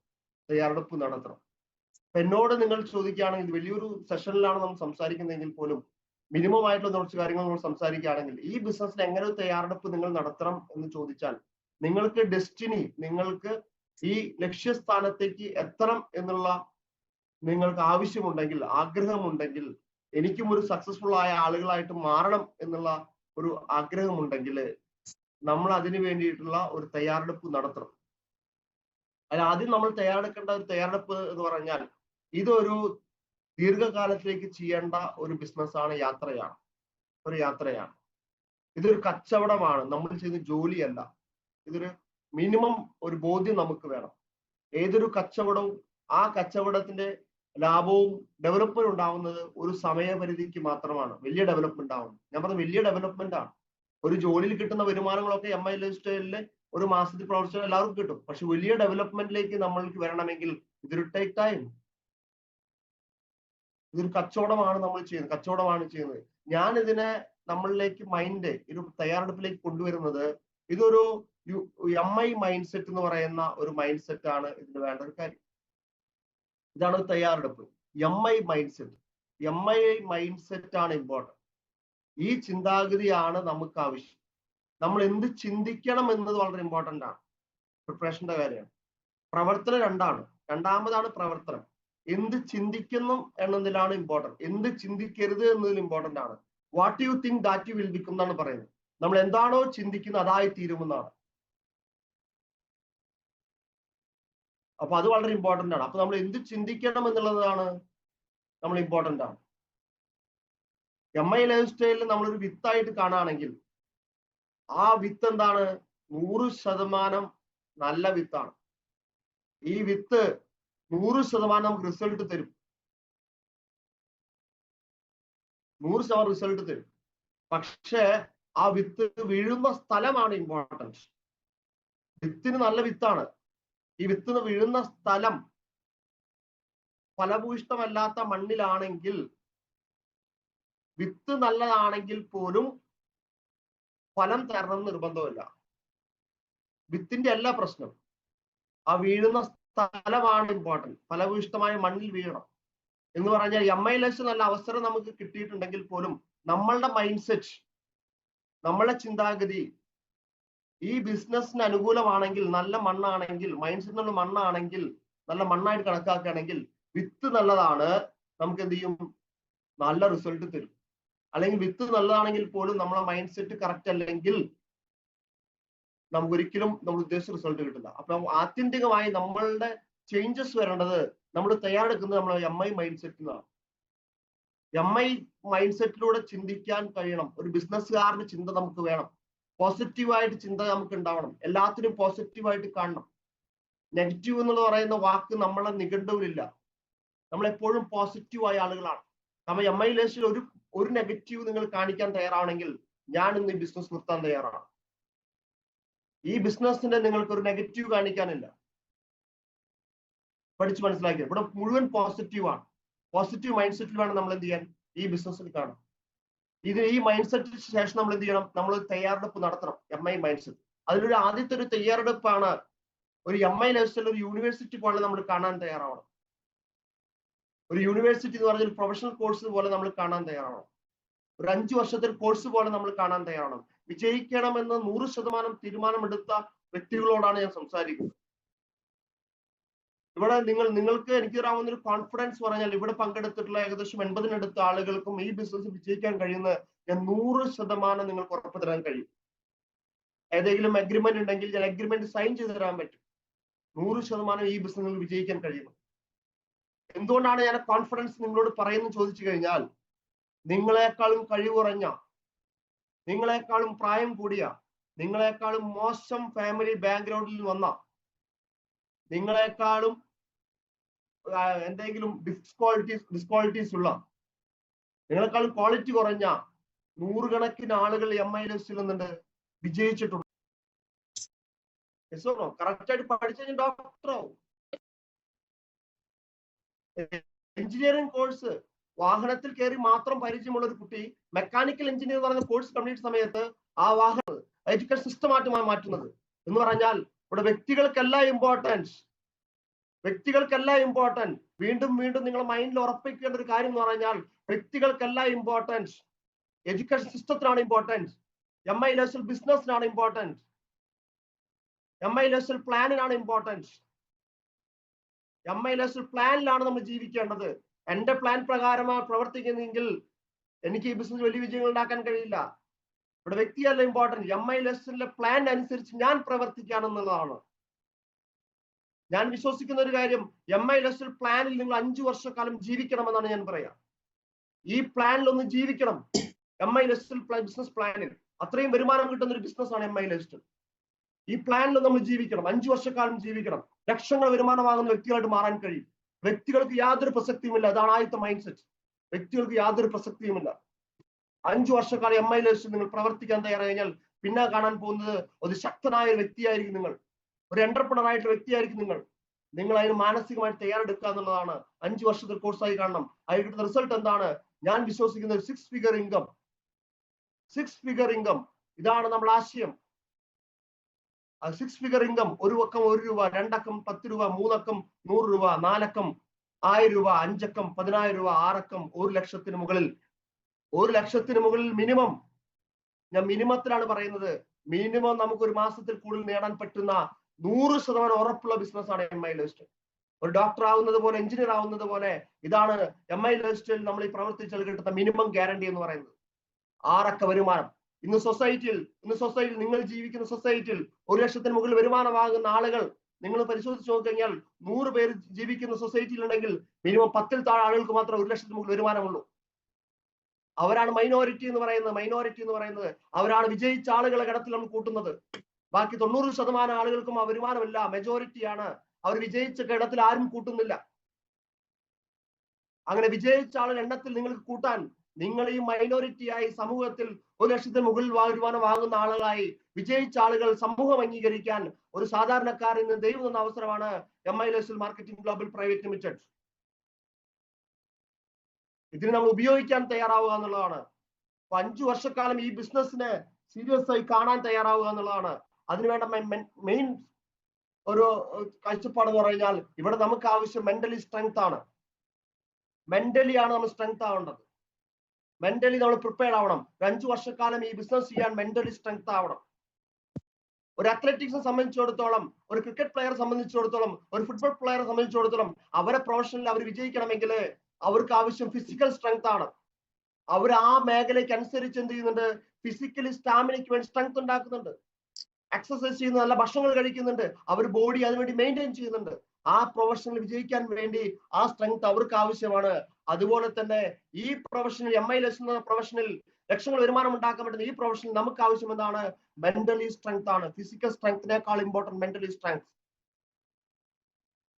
[SPEAKER 1] എന്നോട് നിങ്ങൾ ചോദിക്കുകയാണെങ്കിൽ, വലിയൊരു സെഷനിലാണ് നമ്മൾ സംസാരിക്കുന്നതെങ്കിൽ പോലും മിനിമം ആയിട്ടുള്ള കുറച്ച് കാര്യങ്ങൾ നമ്മൾ സംസാരിക്കുകയാണെങ്കിൽ, ഈ ബിസിനസ്സിൽ എങ്ങനെ ഒരു തയ്യാറെടുപ്പ് നിങ്ങൾ നടത്തണം എന്ന് ചോദിച്ചാൽ, നിങ്ങൾക്ക് ഡെസ്റ്റിനി, നിങ്ങൾക്ക് ഈ ലക്ഷ്യസ്ഥാനത്തേക്ക് എത്തണം എന്നുള്ള നിങ്ങൾക്ക് ആവശ്യമുണ്ടെങ്കിൽ, ആഗ്രഹമുണ്ടെങ്കിൽ, എനിക്കും ഒരു സക്സസ്ഫുൾ ആയ ആളുകളായിട്ട് മാറണം എന്നുള്ള ഒരു ആഗ്രഹമുണ്ടെങ്കിൽ, നമ്മൾ അതിനു വേണ്ടിയിട്ടുള്ള ഒരു തയ്യാറെടുപ്പ് നടത്തണം. ആദ്യം നമ്മൾ തയ്യാറെടുക്കേണ്ട ഒരു തയ്യാറെടുപ്പ് എന്ന് പറഞ്ഞാൽ, ഇതൊരു ദീർഘകാലത്തിലേക്ക് ചെയ്യേണ്ട ഒരു ബിസിനസ്സാണ്, യാത്രയാണ്. ഇതൊരു കച്ചവടമാണ്, നമ്മൾ ചെയ്യുന്ന ജോലിയല്ല. ഇതൊരു മിനിമം ഒരു ബോധ്യം നമുക്ക് വേണം. ഏതൊരു കച്ചവടവും ആ കച്ചവടത്തിന്റെ ലാഭവും ഡെവലപ്മെന്റ് ഉണ്ടാവുന്നത് ഒരു സമയപരിധിക്ക് മാത്രമാണ്. വലിയ ഡെവലപ്മെന്റ് ആവുന്നത്, ഞാൻ പറഞ്ഞ വലിയ ഡെവലപ്മെന്റ് ആണ്. ഒരു ജോലിയിൽ കിട്ടുന്ന വരുമാനങ്ങളൊക്കെ MILS ഒരു മാസത്തിൽ പ്രവർത്തിച്ചാൽ എല്ലാവർക്കും കിട്ടും. പക്ഷെ വലിയ ഡെവലപ്മെന്റിലേക്ക് നമ്മൾക്ക് വരണമെങ്കിൽ ഇതൊരു ടേക്ക് ടൈം. ഇതൊരു കച്ചവടമാണ് നമ്മൾ ചെയ്യുന്നത്, കച്ചവടമാണ് ചെയ്യുന്നത്. ഞാൻ ഇതിനെ നമ്മളിലേക്ക് മൈൻഡ് ഒരു തയ്യാറെടുപ്പിലേക്ക് കൊണ്ടുവരുന്നത് ഇതൊരു MI മൈൻഡ് സെറ്റ് എന്ന് പറയുന്ന ഒരു മൈൻഡ് സെറ്റ് ആണ് ഇതിന് വേണ്ട ഒരു കാര്യം. ഇതാണ് ഒരു തയ്യാറെടുപ്പ്. MI mind set, MI mind set ആണ് ഇമ്പോർട്ടൻറ്റ്. ഈ ചിന്താഗതിയാണ് നമുക്ക് ആവശ്യം. നമ്മൾ എന്ത് ചിന്തിക്കണം എന്നത് വളരെ ഇമ്പോർട്ടൻ്റ് ആണ്. പ്രിപ്പറേഷന്റെ കാര്യമാണ്. പ്രവർത്തനം രണ്ടാമതാണ് പ്രവർത്തനം. എന്ത് ചിന്തിക്കുന്നു എന്നതിലാണ് ഇമ്പോർട്ടൻറ്റ്. എന്ത് ചിന്തിക്കരുത് എന്നതിൽ ഇമ്പോർട്ടൻ്റ് ആണ്. What you think that you will become എന്നാണ് പറയുന്നത്. നമ്മൾ എന്താണോ ചിന്തിക്കുന്നത് അതായി തീരുമെന്നാണ്. അപ്പൊ അത് വളരെ ഇമ്പോർട്ടൻ്റ് ആണ്. അപ്പൊ നമ്മൾ എന്ത് ചിന്തിക്കണം എന്നുള്ളതാണ് നമ്മൾ ഇമ്പോർട്ടൻ്റ് ആണ്. MI ലൈഫ് സ്റ്റൈലിൽ നമ്മളൊരു വിത്തായിട്ട് കാണുകയാണെങ്കിൽ ആ വിത്ത് എന്താണ്? 100% നല്ല വിത്താണ്. ഈ വിത്ത് 100% നമുക്ക് റിസൾട്ട് തരും. 100% റിസൾട്ട് തരും. പക്ഷേ ആ വിത്ത് വീഴുന്ന സ്ഥലമാണ് ഇമ്പോർട്ടൻറ്റ്. വിത്തിന് നല്ല വിത്താണ്. ഈ വിത്തിന് വീഴുന്ന സ്ഥലം ഫലഭൂയിഷ്ടമല്ലാത്ത മണ്ണിലാണെങ്കിൽ, വിത്ത് നല്ലതാണെങ്കിൽ പോലും ഫലം തരണം നിർബന്ധമില്ല. വിത്തിന്റെ എല്ലാ പ്രശ്നം ആ വീഴുന്ന സ്ഥലമാണ് ഇമ്പോർട്ടൻറ്റ്. ഫലഭൂയിഷ്ടമായ മണ്ണിൽ വീഴണം എന്ന് പറഞ്ഞാൽ MI ലൈഫ് നല്ല അവസരം നമുക്ക് കിട്ടിയിട്ടുണ്ടെങ്കിൽ പോലും നമ്മളുടെ മൈൻഡ് സെറ്റ്, നമ്മളെ ചിന്താഗതി ഈ ബിസിനസ്സിന് അനുകൂലമാണെങ്കിൽ, നല്ല മണ്ണാണെങ്കിൽ, മൈൻഡ് സെറ്റിനുള്ള മണ്ണാണെങ്കിൽ, നല്ല മണ്ണായിട്ട് കണക്കാക്കുകയാണെങ്കിൽ വിത്ത് നല്ലതാണ്, നമുക്ക് എന്ത് ചെയ്യും? നല്ല റിസൾട്ട് തരും. അല്ലെങ്കിൽ വിത്ത് നല്ലതാണെങ്കിൽ പോലും നമ്മളെ മൈൻഡ് സെറ്റ് കറക്റ്റ് അല്ലെങ്കിൽ നമുക്ക് ഒരിക്കലും നമ്മൾ ഉദ്ദേശിച്ച റിസൾട്ട് കിട്ടില്ല. അപ്പൊ ആത്യന്തികമായി നമ്മളുടെ ചേഞ്ചസ് വരേണ്ടത്, നമ്മൾ തയ്യാറെടുക്കുന്നത് നമ്മളെ MI മൈൻഡ് സെറ്റിലാണ്. MI മൈൻഡ് സെറ്റിലൂടെ ചിന്തിക്കാൻ കഴിയണം. ഒരു ബിസിനസ്സുകാരന്റെ ചിന്ത നമുക്ക് വേണം. പോസിറ്റീവായിട്ട് ചിന്ത നമുക്ക് ഉണ്ടാവണം. എല്ലാത്തിനും പോസിറ്റീവായിട്ട് കാണണം. നെഗറ്റീവ് എന്ന് പറയുന്ന വാക്ക് നമ്മളെ നിഘണ്ടുവിലില്ല. നമ്മളെപ്പോഴും പോസിറ്റീവായ ആളുകളാണ്. നമ്മൾ MI ലൈഫിൽ ഒരു നെഗറ്റീവ് നിങ്ങൾ കാണിക്കാൻ തയ്യാറാണെങ്കിൽ ഞാൻ ഇന്ന് ഈ ബിസിനസ് നിർത്താൻ തയ്യാറാണ്. ഈ ബിസിനസ്സിന്റെ നിങ്ങൾക്ക് ഒരു നെഗറ്റീവ് കാണിക്കാനില്ല. പഠിച്ച് മനസ്സിലാക്കി. ഇവിടെ മുഴുവൻ പോസിറ്റീവാണ്. പോസിറ്റീവ് മൈൻഡ് സെറ്റിൽ വേണം നമ്മൾ എന്ത് ചെയ്യാൻ? ഈ ബിസിനസ്സിൽ കാണാം. ഈ മൈൻഡ് സെറ്റിന് ശേഷം നമ്മൾ എന്ത് ചെയ്യണം? നമ്മൾ തയ്യാറെടുപ്പ് നടത്തണം. MI mind set. അതിലൊരു ആദ്യത്തെ ഒരു തയ്യാറെടുപ്പാണ് ഒരു MI ലൈഫ് സ്റ്റൈൽ ഒരു യൂണിവേഴ്സിറ്റി പോലെ നമ്മൾ കാണാൻ തയ്യാറാവണം. ഒരു യൂണിവേഴ്സിറ്റി എന്ന് പറഞ്ഞാൽ പ്രൊഫഷണൽ കോഴ്സ് പോലെ നമ്മൾ കാണാൻ തയ്യാറാവണം. ഒരു 5 വർഷത്തെ കോഴ്സ് പോലെ നമ്മൾ കാണാൻ തയ്യാറാവണം. വിജയിക്കണമെന്ന് 100% തീരുമാനമെടുത്ത വ്യക്തികളോടാണ് ഞാൻ സംസാരിക്കുന്നത്. ഇവിടെ നിങ്ങൾക്ക് എനിക്ക് തരാവുന്ന ഒരു കോൺഫിഡൻസ് പറഞ്ഞാൽ ഇവിടെ പങ്കെടുത്തിട്ടുള്ള ഏകദേശം 80-നടുത്ത ആളുകൾക്കും ഈ ബിസിനസ് വിജയിക്കാൻ കഴിയുന്ന ഞാൻ 100% നിങ്ങൾക്ക് ഉറപ്പ് തരാൻ കഴിയും. ഏതെങ്കിലും അഗ്രിമെന്റ് ഉണ്ടെങ്കിൽ ഞാൻ അഗ്രിമെന്റ് സൈൻ ചെയ്ത് തരാൻ പറ്റും. 100% ഈ ബിസിനസ്സിൽ വിജയിക്കാൻ കഴിയുന്നു. എന്തുകൊണ്ടാണ് ഞാൻ കോൺഫിഡൻസ് നിങ്ങളോട് പറയുന്നത് ചോദിച്ചു കഴിഞ്ഞാൽ, നിങ്ങളെക്കാളും കഴിവ് കുറഞ്ഞ, നിങ്ങളെക്കാളും പ്രായം കൂടിയ, നിങ്ങളെക്കാളും മോശം ഫാമിലി ബാക്ക്ഗ്രൗണ്ടിൽ വന്ന, നിങ്ങളെക്കാളും എന്തെങ്കിലും ഡിസ്ക്വാളിറ്റീസ് ഉള്ള, നിങ്ങളെക്കാളും ക്വാളിറ്റി കുറഞ്ഞ 100 കണക്കിന് ആളുകൾ MI ലിസ്റ്റിൽ നിന്നുണ്ട്, വിജയിച്ചിട്ടുണ്ട്. കറക്റ്റ് ആയിട്ട് പഠിച്ചു ഡോക്ടറാവും. എഞ്ചിനീയറിംഗ് കോഴ്സ് വാഹനത്തിൽ കയറി മാത്രം പരിചയമുള്ള ഒരു കുട്ടി മെക്കാനിക്കൽ എഞ്ചിനീയർ എന്ന് പറയുന്ന കോഴ്സ് കംപ്ലീറ്റ് സമയത്ത് ആ വാഹനം എഡ്യൂക്കേഷൻ സിസ്റ്റമായിട്ട് മാറ്റുന്നത് എന്ന് പറഞ്ഞാൽ ഇവിടെ വ്യക്തികൾക്കല്ല ഇമ്പോർട്ടൻറ്റ്. വീണ്ടും നിങ്ങൾ മൈൻഡിൽ ഉറപ്പിക്കേണ്ട ഒരു കാര്യം എന്ന് പറഞ്ഞാൽ വ്യക്തികൾക്കല്ല ഇമ്പോർട്ടൻസ്, എഡ്യൂക്കേഷൻ സിസ്റ്റത്തിനാണ് ഇമ്പോർട്ടൻസ്. MI ലൈഫ് ബിസിനസ്സിനാണ് ഇമ്പോർട്ടൻസ്. MI ലൈഫ് പ്ലാനിനാണ് ഇമ്പോർട്ടൻസ്. MI ലൈഫ് പ്ലാനിലാണ് നമ്മൾ ജീവിക്കേണ്ടത്. എന്റെ പ്ലാൻ പ്രകാരമാണ് പ്രവർത്തിക്കുന്നെങ്കിൽ എനിക്ക് ഈ ബിസിനസ് വലിയ വിജയങ്ങൾ ഉണ്ടാക്കാൻ കഴിയില്ല. ഇവിടെ വ്യക്തിയല്ല ഇമ്പോർട്ടൻറ്റ്. MI ലൈഫിന്റെ പ്ലാൻ അനുസരിച്ച് ഞാൻ പ്രവർത്തിക്കാനെന്നുള്ളതാണ്. ഞാൻ വിശ്വസിക്കുന്ന ഒരു കാര്യം, MI ലൈഫ് പ്ലാനിൽ നിങ്ങൾ 5 വർഷക്കാലം ജീവിക്കണമെന്നാണ് ഞാൻ പറയാ. ഈ പ്ലാനിൽ ഒന്ന് ജീവിക്കണം. MI ലൈഫ് ബിസിനസ് പ്ലാനിൽ അത്രയും വരുമാനം കിട്ടുന്ന ഒരു ബിസിനസ്സാണ് MI ലൈഫ്. ഈ പ്ലാനിൽ നമ്മൾ ജീവിക്കണം. 5 വർഷക്കാലം ജീവിക്കണം. ലക്ഷങ്ങൾ വരുമാനമാകുന്ന വ്യക്തികളായിട്ട് മാറാൻ കഴിയും. വ്യക്തികൾക്ക് യാതൊരു പ്രസക്തിയുമില്ല. അതാണ് ആദ്യത്തെ മൈൻഡ് സെറ്റ്. വ്യക്തികൾക്ക് യാതൊരു പ്രസക്തിയുമില്ല. 5 വർഷക്കാലം MI ലൈഫ് നിങ്ങൾ പ്രവർത്തിക്കാൻ തയ്യാറായി കഴിഞ്ഞാൽ പിന്നെ കാണാൻ പോകുന്നത് ഒരു ശക്തനായ വ്യക്തിയായിരിക്കും നിങ്ങൾ. ഒരു എന്റർപ്രണർ ആയിട്ടുള്ള വ്യക്തിയായിരിക്കും നിങ്ങൾ. നിങ്ങൾ അതിന് മാനസികമായി തയ്യാറെടുക്കുക എന്നുള്ളതാണ്. 5 വർഷത്തെ കോഴ്സായി കാണണം. അതിൽ കിട്ടുന്ന റിസൾട്ട് എന്താണ്? ഞാൻ വിശ്വസിക്കുന്നത് 6 ഫിഗർ ഇൻകം. 6 ഫിഗർ ഇൻകം, ഇതാണ് നമ്മൾ ആശയം. 6 ഫിഗർ ഇൻകം, 1 അക്കം 1 രൂപ, 2 അക്കം 10 രൂപ, 3 അക്കം 100 രൂപ, 4 അക്കം 1000 രൂപ, 5 അക്കം 10000 രൂപ, 6 അക്കം 1 ലക്ഷത്തിന് മുകളിൽ. 1 ലക്ഷത്തിന് മുകളിൽ മിനിമം. ഞാൻ മിനിമത്തിലാണ് പറയുന്നത്. മിനിമം നമുക്ക് ഒരു മാസത്തിൽ കൂടുതൽ നേടാൻ പറ്റുന്ന 100% ഉറപ്പുള്ള ബിസിനസ്സാണ് MI ലൈഫ്സ്റ്റൈൽ. ഒരു ഡോക്ടർ ആവുന്നത് പോലെ, എഞ്ചിനീയർ ആവുന്നത് പോലെ, ഇതാണ് MI ലൈഫ്സ്റ്റൈൽ നമ്മൾ ഈ പ്രവർത്തിച്ചാൽ കിട്ടുന്ന മിനിമം ഗ്യാരണ്ടി എന്ന് പറയുന്നത്. 6 അക്ക വരുമാനം. ഇന്ന് സൊസൈറ്റിയിൽ നിങ്ങൾ ജീവിക്കുന്ന സൊസൈറ്റിയിൽ 1 ലക്ഷത്തിന് മുകളിൽ വരുമാനമാകുന്ന ആളുകൾ നിങ്ങൾ പരിശോധിച്ച് നോക്കിക്കഴിഞ്ഞാൽ 100 പേര് ജീവിക്കുന്ന സൊസൈറ്റിയിൽ ഉണ്ടെങ്കിൽ മിനിമം 10-ൽ താഴെ ആളുകൾക്ക് മാത്രമേ 1 ലക്ഷത്തിന് മുകളിൽ വരുമാനമുള്ളൂ. അവരാണ് മൈനോറിറ്റി എന്ന് പറയുന്നത്. അവരാണ് വിജയിച്ച ആളുകളെ ഗണത്തിൽ നമ്മൾ കൂട്ടുന്നത്. ബാക്കി 90% ആളുകൾക്കും ആ വരുമാനമില്ല. മെജോറിറ്റിയാണ്. അവർ വിജയിച്ച ഗണത്തിൽ ആരും കൂട്ടുന്നില്ല. അങ്ങനെ വിജയിച്ച ആളുകൾ എണ്ണത്തിൽ നിങ്ങൾക്ക് കൂട്ടാൻ, നിങ്ങൾ ഈ മൈനോറിറ്റിയായി സമൂഹത്തിൽ 1 ലക്ഷത്തിന് മുകളിൽ വരുമാനമാകുന്ന ആളുകളായി വിജയിച്ച ആളുകൾ സമൂഹം അംഗീകരിക്കാൻ ഒരു സാധാരണക്കാരൻ ഇന്ന് ദൈവം തന്ന അവസരമാണ് MI lifestyle marketing global private limited. ഇതിന് നമ്മൾ ഉപയോഗിക്കാൻ തയ്യാറാവുക എന്നുള്ളതാണ്. 5 വർഷക്കാലം ഈ ബിസിനസ്സിനെ സീരിയസ് ആയി കാണാൻ തയ്യാറാവുക എന്നുള്ളതാണ്. അതിനുവേണ്ട മെയിൻ ഒരു കാഴ്ചപ്പാട് എന്ന് പറഞ്ഞാൽ, ഇവിടെ നമുക്ക് ആവശ്യം മെന്റലി സ്ട്രെങ്ത് ആണ്. മെന്റലി ആണ് നമ്മൾ സ്ട്രെങ്ത് ആവേണ്ടത്. മെന്റലി നമ്മൾ പ്രിപ്പയർഡ് ആവണം. 5 വർഷക്കാലം ഈ ബിസിനസ് ചെയ്യാൻ മെന്റലി സ്ട്രെങ്ത് ആവണം. ഒരു അത്ലറ്റിക്സിനെ സംബന്ധിച്ചിടത്തോളം, ഒരു ക്രിക്കറ്റ് പ്ലെയറെ സംബന്ധിച്ചിടത്തോളം, ഒരു ഫുട്ബോൾ പ്ലെയറെ സംബന്ധിച്ചിടത്തോളം, അവരെ പ്രൊഫഷനിൽ അവർ വിജയിക്കണമെങ്കിൽ അവർക്ക് ആവശ്യം ഫിസിക്കൽ സ്ട്രെങ്ത് ആണ്. അവർ ആ മേഖലയ്ക്ക് അനുസരിച്ച് എന്ത് ചെയ്യുന്നുണ്ട്? ഫിസിക്കലി സ്റ്റാമിനയ്ക്ക് വേണ്ടി സ്ട്രെങ്ത് ഉണ്ടാക്കുന്നുണ്ട്. എക്സസൈസ് ചെയ്യുന്ന, നല്ല ഭക്ഷണങ്ങൾ കഴിക്കുന്നുണ്ട്. അവർ ബോഡി അതിനുവേണ്ടി മെയിൻറ്റെയിൻ ചെയ്യുന്നുണ്ട്. ആ പ്രൊഫഷനിൽ വിജയിക്കാൻ വേണ്ടി ആ സ്ട്രെങ്ത് അവർക്ക് ആവശ്യമാണ്. അതുപോലെ തന്നെ ഈ പ്രൊഫഷനിൽ, MI ലൈഫ്സ്റ്റൈൽ എന്ന പ്രൊഫഷനിൽ ലക്ഷങ്ങൾ വരുമാനം ഉണ്ടാക്കാൻ പറ്റുന്ന ഈ പ്രൊഫഷനിൽ നമുക്ക് ആവശ്യം എന്താണ്? മെന്റലി സ്ട്രെങ്ത് ആണ്. ഫിസിക്കൽ സ്ട്രെങ്തിനേക്കാൾ ഇമ്പോർട്ടന്റ് മെന്റലി സ്ട്രെങ്ത്.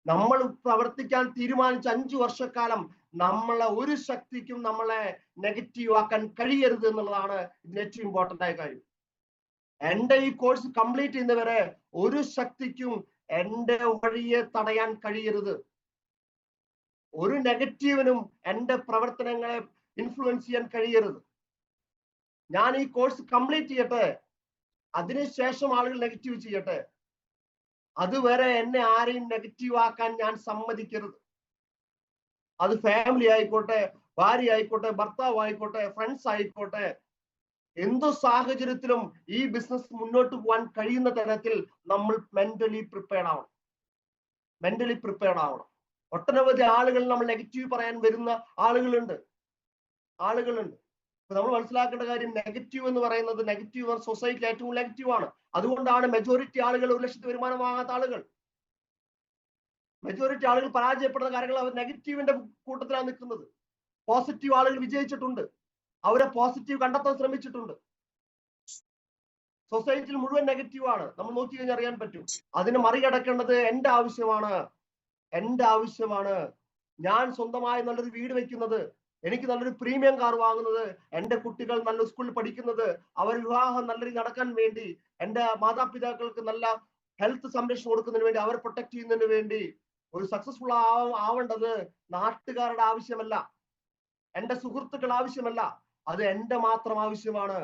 [SPEAKER 1] നമ്മൾ പ്രവർത്തിക്കാൻ തീരുമാനിച്ച 5 വർഷക്കാലം നമ്മളെ ഒരു ശക്തിക്കും നമ്മളെ നെഗറ്റീവ് ആക്കാൻ കഴിയരുത് എന്നുള്ളതാണ് ഇതിന് ഏറ്റവും ഇമ്പോർട്ടന്റ് ആയ കാര്യം. എന്റെ ഈ കോഴ്സ് കംപ്ലീറ്റ് ചെയ്യുന്നവരെ ഒരു ശക്തിക്കും എന്റെ വഴിയെ തടയാൻ കഴിയരുത്. ഒരു നെഗറ്റീവിനും എന്റെ പ്രവർത്തനങ്ങളെ ഇൻഫ്ലുവൻസ് ചെയ്യാൻ കഴിയരുത്. ഞാൻ ഈ കോഴ്സ് കംപ്ലീറ്റ് ചെയ്യട്ടെ, അതിനുശേഷം ആളുകൾ നെഗറ്റീവ് ചെയ്യട്ടെ. അതുവരെ എന്നെ ആരെയും നെഗറ്റീവ് ആക്കാൻ ഞാൻ സമ്മതിക്കരുത്. അത് ഫാമിലി ആയിക്കോട്ടെ, ഭാര്യ ആയിക്കോട്ടെ, ഭർത്താവ് ആയിക്കോട്ടെ, ഫ്രണ്ട്സ് ആയിക്കോട്ടെ, എന്തു സാഹചര്യത്തിലും ഈ ബിസിനസ് മുന്നോട്ട് പോകാൻ കഴിയുന്ന തരത്തിൽ നമ്മൾ മെന്റലി പ്രിപ്പയർഡ് ആവണം. ഒട്ടനവധി ആളുകൾ നമ്മൾ നെഗറ്റീവ് പറയാൻ വരുന്ന ആളുകളുണ്ട്. നമ്മൾ മനസ്സിലാക്കേണ്ട കാര്യം, നെഗറ്റീവ് എന്ന് പറയുന്നത്, നെഗറ്റീവ് സൊസൈറ്റിയിൽ ഏറ്റവും നെഗറ്റീവ് ആണ്. അതുകൊണ്ടാണ് മെജോറിറ്റി ആളുകൾ 1 ലക്ഷത്തിൽ വരുമാനം വാങ്ങാത്ത ആളുകൾ. മെജോറിറ്റി ആളുകൾ പരാജയപ്പെടുന്ന കാര്യങ്ങൾ അവർ നെഗറ്റീവിന്റെ കൂട്ടത്തിലാണ് നിൽക്കുന്നത്. പോസിറ്റീവ് ആളുകൾ വിജയിച്ചിട്ടുണ്ട്. അവരെ പോസിറ്റീവ് കണ്ടെത്താൻ ശ്രമിച്ചിട്ടുണ്ട്. സൊസൈറ്റിയിൽ മുഴുവൻ നെഗറ്റീവ് ആണ്. നമ്മൾ നോക്കി കഴിഞ്ഞാൽ അറിയാൻ പറ്റും. അതിനെ മറികടക്കേണ്ടത് എന്റെ ആവശ്യമാണ്. ഞാൻ സ്വന്തമായി നല്ലൊരു വീട് വെക്കുന്നത്, എനിക്ക് നല്ലൊരു പ്രീമിയം കാർ വാങ്ങുന്നത്, എന്റെ കുട്ടികൾ നല്ല സ്കൂളിൽ പഠിക്കുന്നത്, അവർ വിവാഹം നല്ല രീതി നടക്കാൻ വേണ്ടി, എന്റെ മാതാപിതാക്കൾക്ക് നല്ല ഹെൽത്ത് സംരക്ഷണം കൊടുക്കുന്നതിന് വേണ്ടി, അവരെ പ്രൊട്ടക്ട് ചെയ്യുന്നതിന് വേണ്ടി ഒരു സക്സസ്ഫുൾ ആവേണ്ടത് നാട്ടുകാരുടെ ആവശ്യമല്ല, എന്റെ സുഹൃത്തുക്കൾ ആവശ്യമല്ല, അത് എന്റെ മാത്രം ആവശ്യമാണ്.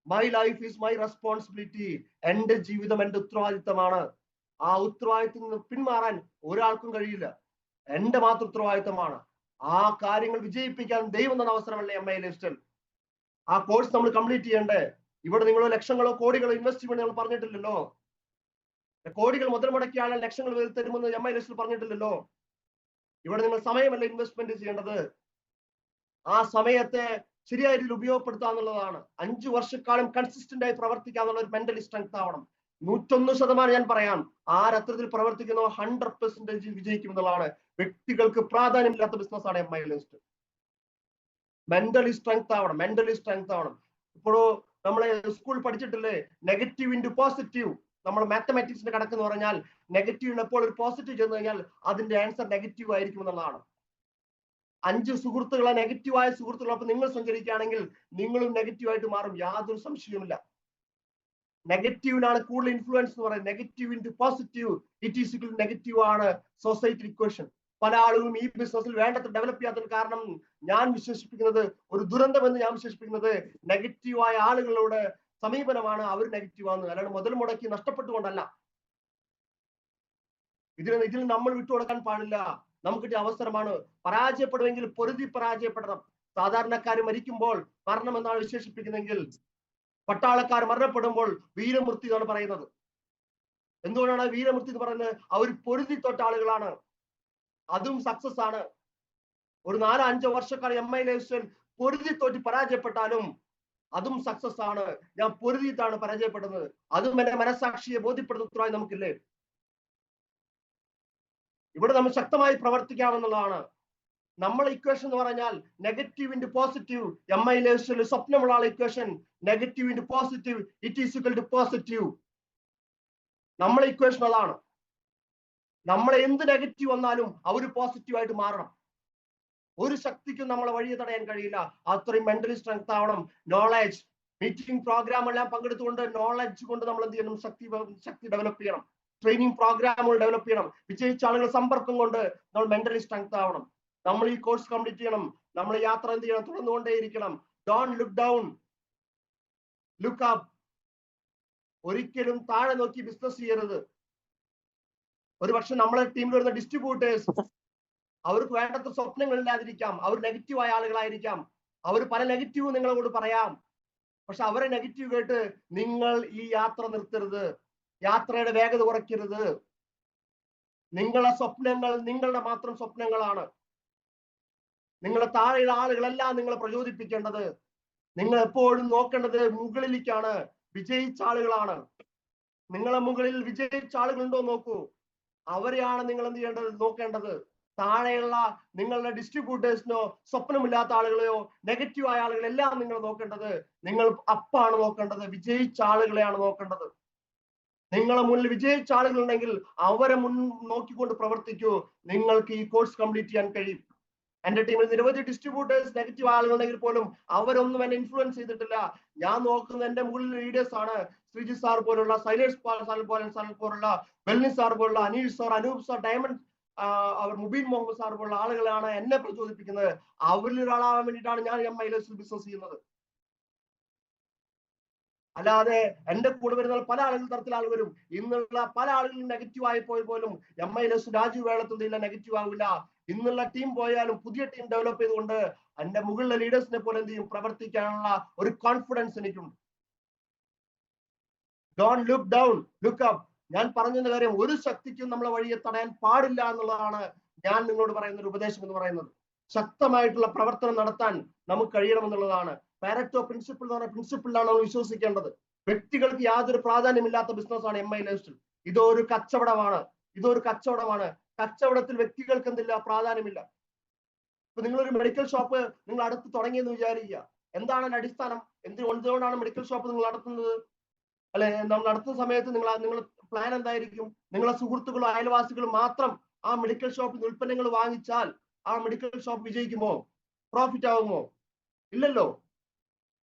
[SPEAKER 1] My life is my responsibility. എന്റെ ജീവിതം എന്റെ ഉത്തരവാദിത്തമാണ്. ആ ഉത്തരവാദിത്തത്തിൽ നിന്ന് പിന്മാറാൻ ഒരാൾക്കും കഴിയില്ല. എന്റെ മാത്രം ഉത്തരവാദിത്തമാണ്. ആ കാര്യങ്ങൾ വിജയിപ്പിക്കാൻ ദൈവം തന്ന അവസരമല്ലേ MI ലൈഫ്സ്റ്റൈൽ. ആ കോഴ്സ് നമ്മൾ കംപ്ലീറ്റ് ചെയ്യണ്ടേ? ഇവിടെ നിങ്ങൾ ലക്ഷങ്ങളോ കോടികളോ ഇൻവെസ്റ്റ്മെന്റ് നിങ്ങൾ പറഞ്ഞിട്ടില്ലല്ലോ. കോടികൾ മുതൽ മുടക്കിയ ആളെ ലക്ഷങ്ങൾ തരുമെന്ന് MI ലൈഫ്സ്റ്റൈൽ പറഞ്ഞിട്ടില്ലല്ലോ. ഇവിടെ നിങ്ങൾ സമയമല്ല ഇൻവെസ്റ്റ്മെന്റ് ചെയ്യേണ്ടത്. ആ സമയത്തെ ശരിയായ രീതിയിൽ ഉപയോഗപ്പെടുത്തുക എന്നുള്ളതാണ്. 5 വർഷക്കാലം കൺസിസ്റ്റന്റ് ആയി പ്രവർത്തിക്കുക എന്നുള്ള ഒരു മെന്റലി സ്ട്രെങ്ത് ആവണം. 101% ഞാൻ പറയാം, ആരത്രത്തിൽ പ്രവർത്തിക്കുന്നോ 100% വിജയിക്കും എന്നുള്ളതാണ്. വ്യക്തികൾക്ക് പ്രാധാന്യമില്ലാത്ത ബിസിനസ്സാണ് MI ലൈഫ്സ്റ്റൈൽ. മെന്റലി സ്ട്രെങ്ത് ആവണം. ഇപ്പോഴോ നമ്മളെ സ്കൂൾ പഠിച്ചിട്ടില്ലേ, നെഗറ്റീവ് ഇൻറ്റു പോസിറ്റീവ്. നമ്മൾ മാത്തമാറ്റിക്സിന്റെ കണക്കെന്ന് പറഞ്ഞാൽ, നെഗറ്റീവിന് എപ്പോൾ ഒരു പോസിറ്റീവ് ചെന്ന് കഴിഞ്ഞാൽ അതിന്റെ ആൻസർ നെഗറ്റീവ് ആയിരിക്കും എന്നുള്ളതാണ്. 5 സുഹൃത്തുക്കളെ നെഗറ്റീവായ സുഹൃത്തുക്കളൊപ്പം നിങ്ങൾ സഞ്ചരിക്കുകയാണെങ്കിൽ നിങ്ങളും നെഗറ്റീവായിട്ട് മാറും, യാതൊരു സംശയവുമില്ല. നെഗറ്റീവിനാണ് കൂടുതൽ ഇൻഫ്ലുവൻസ് എന്ന് പറയുന്നത്. Negative into positive it is equal negative ആണ് സൊസൈറ്റി ഇക്വേഷൻ. പല ആളുകളും ഈ ബിസിനസ്സിൽ വേണ്ടത്ര ഡെവലപ്പ് ചെയ്യാത്തതിന് കാരണം ഞാൻ വിശേഷിപ്പിക്കുന്നത്, ഒരു ദുരന്തം എന്ന് ഞാൻ വിശേഷിപ്പിക്കുന്നത്, നെഗറ്റീവായ ആളുകളോട് സമീപനമാണ്. അവർ നെഗറ്റീവ് ആണ്, അല്ലാണ്ട് മുതൽ മുടക്കി നഷ്ടപ്പെട്ടുകൊണ്ടല്ല. ഇതിൽ നമ്മൾ വിട്ടുകൊടുക്കാൻ പാടില്ല. നമുക്ക് അവസരമാണ്. പരാജയപ്പെടുമെങ്കിൽ പൊരുതി പരാജയപ്പെടണം. സാധാരണക്കാർ മരിക്കുമ്പോൾ മരണം എന്നാണ് വിശേഷിപ്പിക്കുന്നതെങ്കിൽ പട്ടാളക്കാർ മരണപ്പെടുമ്പോൾ വീരമൃത്യു എന്നാണ് പറയുന്നത്. എന്തുകൊണ്ടാണ് വീരമൃത്യു എന്ന് പറയുന്നത്? അവർ പൊരുതി തൊട്ട ആളുകളാണ്. അതും സക്സസ് ആണ്. ഒരു 4-5 വർഷക്കാലം MI ലൈഫ് സ്റ്റൈൽ പൊരുതി തോറ്റി പരാജയപ്പെട്ടാലും അതും സക്സസ് ആണ്. ഞാൻ പൊരുതിയിട്ടാണ് പരാജയപ്പെടുന്നത്. അതും എന്റെ മനസാക്ഷിയെ ബോധ്യപ്പെടുത്തുന്നതായി നമുക്കില്ലേ? ഇവിടെ നമ്മൾ ശക്തമായി പ്രവർത്തിക്കാമെന്നുള്ളതാണ്. നമ്മളെ ഇക്വേഷൻ എന്ന് പറഞ്ഞാൽ negative into positive. MI Lifestyle സ്വപ്നമുള്ള ആൾ equation negative into positive it is equal to positive. നമ്മളെ ഇക്വേഷൻ അതാണ്. നമ്മളെ എന്ത് നെഗറ്റീവ് വന്നാലും അവർ പോസിറ്റീവായിട്ട് മാറണം. ഒരു ശക്തിക്കും നമ്മളെ വഴിയെ തടയാൻ കഴിയില്ല. അത്രയും മെന്റലി സ്ട്രെങ്ത് ആവണം. നോളജ് മീറ്റിംഗ് പ്രോഗ്രാം എല്ലാം പങ്കെടുത്തുകൊണ്ട് നോളജ് കൊണ്ട് നമ്മൾ എന്ത് ചെയ്യണം? ശക്തി ഡെവലപ്പ് ചെയ്യണം. ട്രെയിനിങ് പ്രോഗ്രാമുകൾ ഡെവലപ്പ് ചെയ്യണം. വിജയിച്ച ആളുകൾ സമ്പർക്കം കൊണ്ട് നമ്മൾ മെന്റലി സ്ട്രെങ്ത് ആവണം. നമ്മൾ ഈ കോഴ്സ് കംപ്ലീറ്റ് ചെയ്യണം. നമ്മൾ യാത്ര എന്ത് ചെയ്യണം? തുടർന്നുകൊണ്ടേയിരിക്കണം. Don't look down, look up. ഒരിക്കലും താഴെ നോക്കി ബിസിനസ് ചെയ്യരുത്. ഒരുപക്ഷെ നമ്മളെ ടീമിൽ വരുന്ന ഡിസ്ട്രിബ്യൂട്ടേഴ്സ് അവർക്ക് വേണ്ടത്ര സ്വപ്നങ്ങളില്ലാതിരിക്കാം. അവർ നെഗറ്റീവായ ആളുകളായിരിക്കാം. അവർ പല നെഗറ്റീവ് നിങ്ങളോട് പറയാം. പക്ഷെ അവരെ നെഗറ്റീവ് കേട്ട് നിങ്ങൾ ഈ യാത്ര നിർത്തരുത്. യാത്രയുടെ വേഗത കുറയ്ക്കരുത്. നിങ്ങളുടെ സ്വപ്നങ്ങൾ നിങ്ങളുടെ മാത്രം സ്വപ്നങ്ങളാണ്. നിങ്ങളുടെ താഴെയുള്ള ആളുകളെല്ലാം നിങ്ങളെ പ്രചോദിപ്പിക്കേണ്ടത്. നിങ്ങൾ എപ്പോഴും നോക്കേണ്ടത് മുകളിലേക്കാണ്. വിജയിച്ച ആളുകളാണ്. നിങ്ങളെ മുകളിൽ വിജയിച്ച ആളുകളുണ്ടോ നോക്കൂ. അവരെയാണ് നിങ്ങൾ എന്ത് ചെയ്യേണ്ടത്? നോക്കേണ്ടത്. താഴെയുള്ള നിങ്ങളുടെ ഡിസ്ട്രിബ്യൂട്ടേഴ്സിനോ സ്വപ്നമില്ലാത്ത ആളുകളെയോ നെഗറ്റീവായ ആളുകളെല്ലാം നിങ്ങൾ നോക്കേണ്ടത് നിങ്ങൾ അപ്പാണ് നോക്കേണ്ടത്. വിജയിച്ച ആളുകളെയാണ് നോക്കേണ്ടത്. നിങ്ങളെ മുന്നിൽ വിജയിച്ച ആളുകളുണ്ടെങ്കിൽ അവരെ നോക്കിക്കൊണ്ട് പ്രവർത്തിക്കൂ. നിങ്ങൾക്ക് ഈ കോഴ്സ് കംപ്ലീറ്റ് ചെയ്യാൻ കഴിയും. എന്റെ ടീമിൽ നിരവധി ഡിസ്ട്രിബ്യൂട്ടേഴ്സ് നെഗറ്റീവ് ആളുകളുണ്ടെങ്കിൽ പോലും അവരൊന്നും എന്നെ ഇൻഫ്ലുവൻസ് ചെയ്തിട്ടില്ല. ഞാൻ നോക്കുന്നത് എന്റെ മുകളിൽ ലീഡേഴ്സ് ആണ്. ശ്രീജിത് സാർ പോലുള്ള, സൈലേഷ് സാർ പോലുള്ള, വെൽനി സാർ പോലുള്ള, Aneesh sir, Anoop sir, diamond അവർ മുബീൻ മുഹമ്മദ് സാർ പോലുള്ള ആളുകളാണ് എന്നെ പ്രചോദിപ്പിക്കുന്നത്. അവരിൽ ഒരാളാവാൻ വേണ്ടിയിട്ടാണ് ഞാൻ MI ലൈഫ് സ്റ്റൈൽ ബിസിനസ് ചെയ്യുന്നത്. അല്ലാതെ എന്റെ കൂടെ വരുന്ന പല ആളുകൾ തരത്തിൽ ആൾ വരും. ഇന്നുള്ള പല ആളുകളും നെഗറ്റീവ് ആയി പോലും MI ലൈഫ് സ്റ്റൈൽ രാജു വേളത്തുന്നില്ല, നെഗറ്റീവ് ആവില്ല. ഇന്നുള്ള ടീം പോയാലും പുതിയ ടീം ഡെവലപ്പ് ചെയ്തുകൊണ്ട് എന്റെ മുകളിലെ ലീഡേഴ്സിനെ പോലെ എന്ത് ചെയ്യും? പ്രവർത്തിക്കാനുള്ള ഒരു കോൺഫിഡൻസ് എനിക്കുണ്ട്. Don't look down, look up. ഞാൻ പറഞ്ഞ കാര്യം ഒരു ശക്തിക്കും നമ്മളെ വഴിയെ തടയാൻ പാടില്ല എന്നുള്ളതാണ് ഞാൻ നിങ്ങളോട് പറയുന്ന ഒരു ഉപദേശം എന്ന് പറയുന്നത്. ശക്തമായിട്ടുള്ള പ്രവർത്തനം നടത്താൻ നമുക്ക് കഴിയണമെന്നുള്ളതാണ്. പാരറ്റോ പ്രിൻസിപ്പിൾ എന്ന് പറഞ്ഞ പ്രിൻസിപ്പിളിലാണ് നമ്മൾ വിശ്വസിക്കേണ്ടത്. വ്യക്തികൾക്ക് യാതൊരു പ്രാധാന്യമില്ലാത്ത ബിസിനസ്സാണ് MI ലൈഫ് സ്റ്റൈൽ. ഇതൊരു കച്ചവടമാണ്. കച്ചവടത്തിൽ വ്യക്തികൾക്ക് എന്തില്ല? പ്രാധാന്യമില്ല. ഇപ്പൊ നിങ്ങളൊരു മെഡിക്കൽ ഷോപ്പ് നിങ്ങൾ അടുത്ത് തുടങ്ങിയെന്ന് വിചാരിക്കുക. എന്താണ് അതിന്റെ അടിസ്ഥാനം? എന്തുകൊണ്ടാണ് മെഡിക്കൽ ഷോപ്പ് നിങ്ങൾ നടത്തുന്നത്? അല്ലെ, നമ്മൾ നടത്തുന്ന സമയത്ത് നിങ്ങൾ പ്ലാൻ എന്തായിരിക്കും? നിങ്ങളെ സുഹൃത്തുക്കളും അയൽവാസികളും മാത്രം ആ മെഡിക്കൽ ഷോപ്പിൽ നിന്ന് ഉൽപ്പന്നങ്ങൾ വാങ്ങിച്ചാൽ ആ മെഡിക്കൽ ഷോപ്പ് വിജയിക്കുമോ? പ്രോഫിറ്റ് ആകുമോ? ഇല്ലല്ലോ.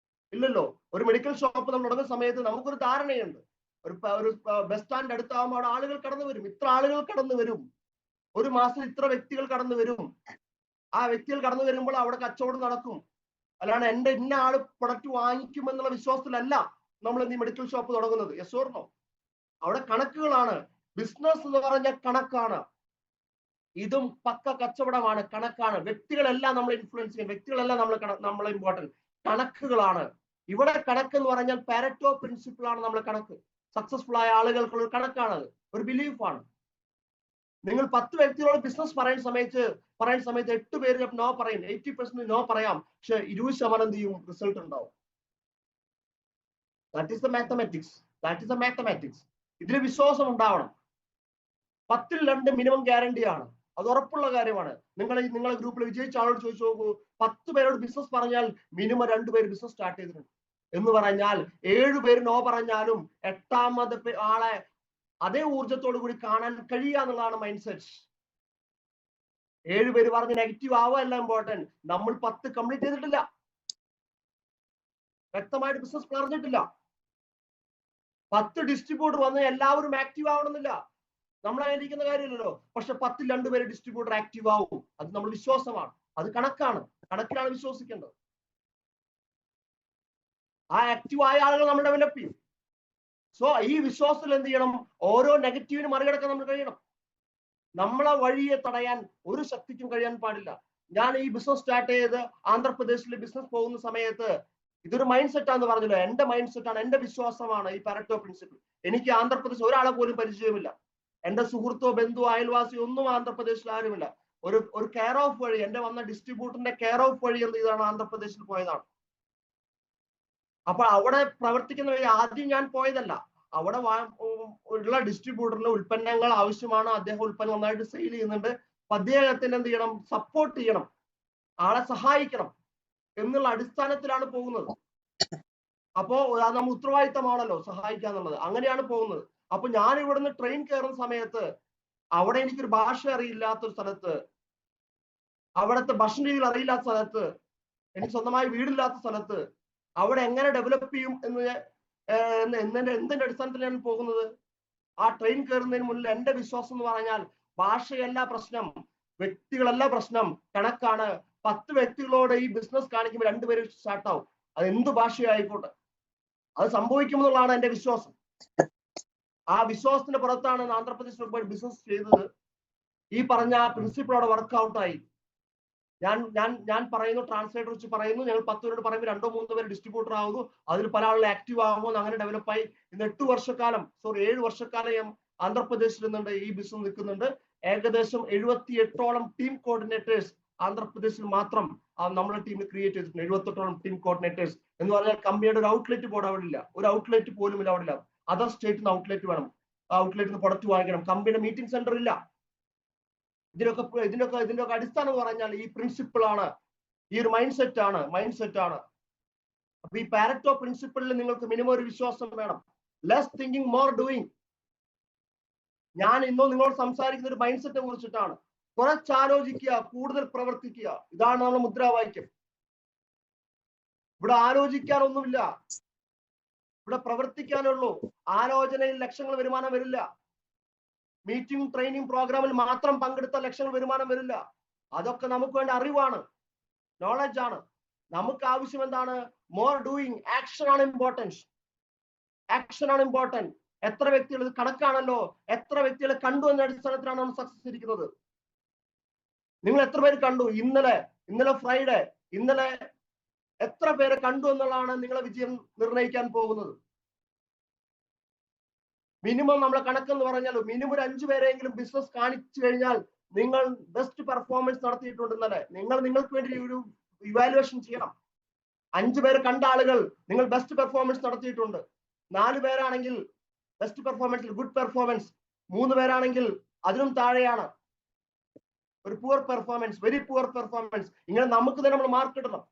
[SPEAKER 1] ഒരു മെഡിക്കൽ ഷോപ്പ് നമ്മൾ തുടങ്ങുന്ന സമയത്ത് നമുക്കൊരു ധാരണയുണ്ട്. ഒരു ബസ് സ്റ്റാൻഡ് അടുത്താകുമ്പോൾ അവിടെ ആളുകൾ കടന്നു വരും. ഇത്ര ആളുകൾ കടന്നു വരും. ഒരു മാസം ഇത്ര വ്യക്തികൾ കടന്നു വരും. ആ വ്യക്തികൾ കടന്നു വരുമ്പോൾ അവിടെ കച്ചവടം നടക്കും. അല്ലാണ്ട് എന്റെ ഇന്ന ആള് പ്രൊഡക്റ്റ് വാങ്ങിക്കുമെന്നുള്ള വിശ്വാസത്തിലല്ല നമ്മൾ ഈ മെഡിക്കൽ ഷോപ്പ് തുടങ്ങുന്നത്. Yes or no? അവിടെ കണക്കുകളാണ്. ബിസിനസ് എന്ന് പറഞ്ഞാൽ കണക്കാണ്. ഇതും പക്ക കച്ചവടമാണ്, കണക്കാണ്. വ്യക്തികളെല്ലാം നമ്മൾ ഇൻഫ്ലുവൻസ് ചെയ്യും. വ്യക്തികളെല്ലാം നമ്മൾ ഇമ്പോർട്ടൻറ്റ്. കണക്കുകളാണ് ഇവിടെ. കണക്ക് എന്ന് പറഞ്ഞാൽ പാരറ്റോ പ്രിൻസിപ്പിൾ ആണ് നമ്മുടെ കണക്ക്. സക്സസ്ഫുൾ ആയ ആളുകൾക്കുള്ള ഒരു കണക്കാണത്, ഒരു ബിലീഫാണ്. നിങ്ങൾ 10 വ്യക്തികളോട് ബിസിനസ് പറയുന്ന സമയത്ത് 8 പേര് നോ പറയും. 80% നോ പറയാം. പക്ഷെ 20% എന്ത് ചെയ്യും? റിസൾട്ട് ഉണ്ടാവും. That is the mathematics. ഇതിൽ വിശ്വാസം ഉണ്ടാവണം. 10ൽ 2 മിനിമം ഗ്യാരണ്ടി ആണ്. അത് ഉറപ്പുള്ള കാര്യമാണ്. നിങ്ങളെ ഗ്രൂപ്പിൽ വിജയിച്ച ആളോട് ചോദിച്ചു നോക്കൂ. 10 പേരോട് ബിസിനസ് പറഞ്ഞാൽ മിനിമം 2 പേര് ബിസിനസ് സ്റ്റാർട്ട് ചെയ്തിട്ടുണ്ട്. എന്ന് പറഞ്ഞാൽ 7 പേര് നോ പറഞ്ഞാലും 8ാമത്തെ ആളെ അതേ ഊർജത്തോടു കൂടി കാണാൻ കഴിയുക എന്നുള്ളതാണ് മൈൻഡ് സെറ്റ്. 7 പേര് പറഞ്ഞ് നെഗറ്റീവ് ആവുകയല്ല ഇമ്പോർട്ടൻറ്റ്. നമ്മൾ 10 കംപ്ലീറ്റ് ചെയ്തിട്ടില്ല. വ്യക്തമായിട്ട് ബിസിനസ് പറഞ്ഞിട്ടില്ല. 10 ഡിസ്ട്രിബ്യൂട്ടർ വന്ന് എല്ലാവരും ആക്റ്റീവ് ആവണമെന്നില്ല, നമ്മളായിരിക്കുന്ന കാര്യമില്ലല്ലോ. പക്ഷെ 10ൽ 2 പേര് ഡിസ്ട്രിബ്യൂട്ടർ ആക്റ്റീവ് ആവും. അത് നമ്മൾ വിശ്വാസമാണ്, അത് കണക്കാണ്, കണക്കിലാണ് വിശ്വസിക്കേണ്ടത്. ആ ആക്റ്റീവ് ആയ ആളുകൾ നമ്മൾ ഡെവലപ്പ് ചെയ്യും. സോ ഈ വിശ്വാസത്തിൽ എന്ത് ചെയ്യണം? ഓരോ നെഗറ്റീവിന് മറികടക്കാൻ നമ്മൾ കഴിയണം. നമ്മളെ വഴിയെ തടയാൻ ഒരു ശക്തിക്കും കഴിയാൻ പാടില്ല. ഞാൻ ഈ ബിസിനസ് സ്റ്റാർട്ട് ചെയ്ത് ആന്ധ്രാപ്രദേശിൽ ബിസിനസ് പോകുന്ന സമയത്ത് ഇതൊരു മൈൻഡ് സെറ്റ് ആണെന്ന് പറഞ്ഞല്ലോ. എന്റെ മൈൻഡ് സെറ്റ് ആണ്, എന്റെ വിശ്വാസമാണ് ഈ പാരറ്റോ പ്രിൻസിപ്പിൾ. എനിക്ക് ആന്ധ്രാപ്രദേശ് ഒരാളെ പോലും പരിചയമില്ല. എന്റെ സുഹൃത്തോ ബന്ധുവോ അയൽവാസിയോ ഒന്നും ആന്ധ്രാപ്രദേശിൽ ആരുമില്ല. ഒരു കെയർ ഓഫ് വഴി, എന്റെ വന്ന ഡിസ്ട്രിബ്യൂട്ടറിന്റെ കെയർ ഓഫ് വഴി എന്ത് ചെയ്താണ് ആന്ധ്രാപ്രദേശിൽ പോയതാണ്. അപ്പൊ അവിടെ പ്രവർത്തിക്കുന്ന വഴി ആദ്യം ഞാൻ പോയതല്ല, അവിടെ ഉള്ള ഡിസ്ട്രിബ്യൂട്ടറിന് ഉൽപ്പന്നങ്ങൾ ആവശ്യമാണ്, അദ്ദേഹം ഉൽപ്പന്നം നന്നായിട്ട് സെയിൽ ചെയ്യുന്നുണ്ട്, അപ്പൊ അദ്ദേഹത്തിന് എന്ത് ചെയ്യണം? സപ്പോർട്ട് ചെയ്യണം, ആളെ സഹായിക്കണം എന്നുള്ള അടിസ്ഥാനത്തിലാണ് പോകുന്നത്. അപ്പോ അത് നമ്മൾ ഉത്തരവാദിത്തമാണല്ലോ സഹായിക്കുക എന്നുള്ളത്. അങ്ങനെയാണ് പോകുന്നത്. അപ്പൊ ഞാൻ ഇവിടുന്ന് ട്രെയിൻ കയറുന്ന സമയത്ത് അവിടെ എനിക്കൊരു ഭാഷ അറിയില്ലാത്തൊരു സ്ഥലത്ത്, അവിടുത്തെ ഭക്ഷണ രീതികൾ അറിയില്ലാത്ത സ്ഥലത്ത്, എനിക്ക് സ്വന്തമായി വീടില്ലാത്ത സ്ഥലത്ത് അവിടെ എങ്ങനെ ഡെവലപ്പ് ചെയ്യും എന്തിന്റെ അടിസ്ഥാനത്തിൽ ഞാൻ പോകുന്നത്? ആ ട്രെയിൻ കയറുന്നതിന് മുന്നിൽ എന്റെ വിശ്വാസം എന്ന് പറഞ്ഞാൽ ഭാഷയല്ല പ്രശ്നം, വ്യക്തികളല്ല പ്രശ്നം, കണക്കാണ്. 10 വ്യക്തികളോട് ഈ ബിസിനസ് കാണിക്കുമ്പോൾ 2 പേര് സ്റ്റാർട്ടാവും. അത് എന്ത് ഭാഷയായിക്കോട്ടെ, അത് സംഭവിക്കുമെന്നുള്ളതാണ് എന്റെ വിശ്വാസം. ആ വിശ്വാസത്തിന്റെ പുറത്താണ് ആന്ധ്രാപ്രദേശിൽ പോയി ബിസിനസ് ചെയ്തത്. ഈ പറഞ്ഞ പ്രിൻസിപ്പിൾ അവിടെ വർക്ക്ഔട്ടായി. ഞാൻ പറയുന്നു, ട്രാൻസ്ലേറ്റർ വെച്ച് പറയുന്നു, ഞങ്ങൾ 10 പേരോട് പറയുമ്പോൾ 2-3 പേര് ഡിസ്ട്രിബ്യൂട്ടർ ആവുന്നു, അതിൽ പല ആളുകൾ ആക്റ്റീവ് ആകുമ്പോൾ അങ്ങനെ ഡെവലപ്പായി. ഇന്ന് 7 വർഷക്കാലം ആന്ധ്രാപ്രദേശിൽ നിന്നുണ്ട്, ഈ ബിസിനസ് നിൽക്കുന്നുണ്ട്. ഏകദേശം 78ഓളം ടീം കോർഡിനേറ്റേഴ്സ് ആന്ധ്രാപ്രദേശിൽ മാത്രം നമ്മുടെ ടീമിൽ ക്രിയേറ്റ് ചെയ്തിട്ടുണ്ട്. 78ഓളം ടീം കോർഡിനേറ്റേഴ്സ് എന്ന് പറഞ്ഞാൽ കമ്പനിയുടെ ഒരു ഔട്ട്ലെറ്റ് ബോർഡ് അവിടെ ഇല്ല, ഒരു ഔട്ട്ലെറ്റ് പോലും ഇല്ല അവിടെ ഇല്ല. അതർ സ്റ്റേറ്റിൽ നിന്ന് ഔട്ട്ലെറ്റ് വേണം, ആ ഔട്ട്ലെറ്റിൽ നിന്ന് പ്രൊഡക്റ്റ് വാങ്ങിക്കണം, കമ്പനിയുടെ മീറ്റിംഗ് സെന്റർ ഇല്ല. ഇതിനൊക്കെ അടിസ്ഥാനം എന്ന് പറഞ്ഞാൽ ഈ പ്രിൻസിപ്പിൾ ആണ്, ഈ ഒരു മൈൻഡ് സെറ്റ് ആണ്. അപ്പൊ ഈ പാരറ്റോ പ്രിൻസിപ്പിളിൽ നിങ്ങൾക്ക് മിനിമം ഒരു വിശ്വാസം വേണം. Less thinking more doing. ഞാൻ ഇന്നോ നിങ്ങളോട് സംസാരിക്കുന്ന ഒരു മൈൻഡ് സെറ്റിനെ കുറിച്ചിട്ടാണ്. കുറച്ചാലോചിക്കുക, കൂടുതൽ പ്രവർത്തിക്കുക. ഇതാണ് നമ്മുടെ മുദ്രാവാക്യം. ഇവിടെ ആലോചിക്കാനൊന്നുമില്ല, ഇവിടെ പ്രവർത്തിക്കാനുള്ളൂ. ആലോചനയിൽ ലക്ഷങ്ങൾ വരുമാനം വരില്ല. മീറ്റിംഗ് ട്രെയിനിങ് പ്രോഗ്രാമിൽ മാത്രം പങ്കെടുത്ത ലക്ഷങ്ങൾ വരുമാനം വരില്ല. അതൊക്കെ നമുക്ക് വേണ്ട അറിവാണ്, നോളജ് ആണ്. നമുക്ക് ആവശ്യം എന്താണ്? More doing. ആക്ഷൻ ആണ് ഇമ്പോർട്ടൻസ്, ആക്ഷൻ ആണ് ഇമ്പോർട്ടൻറ്റ്. എത്ര വ്യക്തികൾ, ഇത് കണക്കാണല്ലോ, എത്ര വ്യക്തികളെ കണ്ടു എന്ന അടിസ്ഥാനത്തിലാണ് നമ്മൾ സക്സസ് ഇരിക്കുന്നത്. നിങ്ങൾ എത്ര പേര് കണ്ടു? ഇന്നലെ ഫ്രൈഡേ, ഇന്നലെ എത്ര പേരെ കണ്ടു എന്നുള്ളതാണ് നിങ്ങളെ വിജയം നിർണ്ണയിക്കാൻ പോകുന്നത്. മിനിമം നമ്മളെ കണക്കെന്ന് പറഞ്ഞാൽ മിനിമം ഒരു 5 പേരെങ്കിലും ബിസിനസ് കാണിച്ചു കഴിഞ്ഞാൽ നിങ്ങൾ ബെസ്റ്റ് പെർഫോമൻസ് നടത്തിയിട്ടുണ്ട്. ഇന്നലെ നിങ്ങൾക്ക് വേണ്ടി ഒരു ഇവാലുവേഷൻ ചെയ്യണം. 5 പേര് കണ്ട ആളുകൾ നിങ്ങൾ ബെസ്റ്റ് പെർഫോമൻസ് നടത്തിയിട്ടുണ്ട്. 4 പേരാണെങ്കിൽ ബെസ്റ്റ് പെർഫോമൻസിൽ ഗുഡ് പെർഫോമൻസ്, 3 പേരാണെങ്കിൽ അതിനും താഴെയാണ് ഒരു poor performance, very poor performance. ഇങ്ങനെ നമുക്ക് തന്നെ നമ്മൾ മാർക്ക് ഇടണം.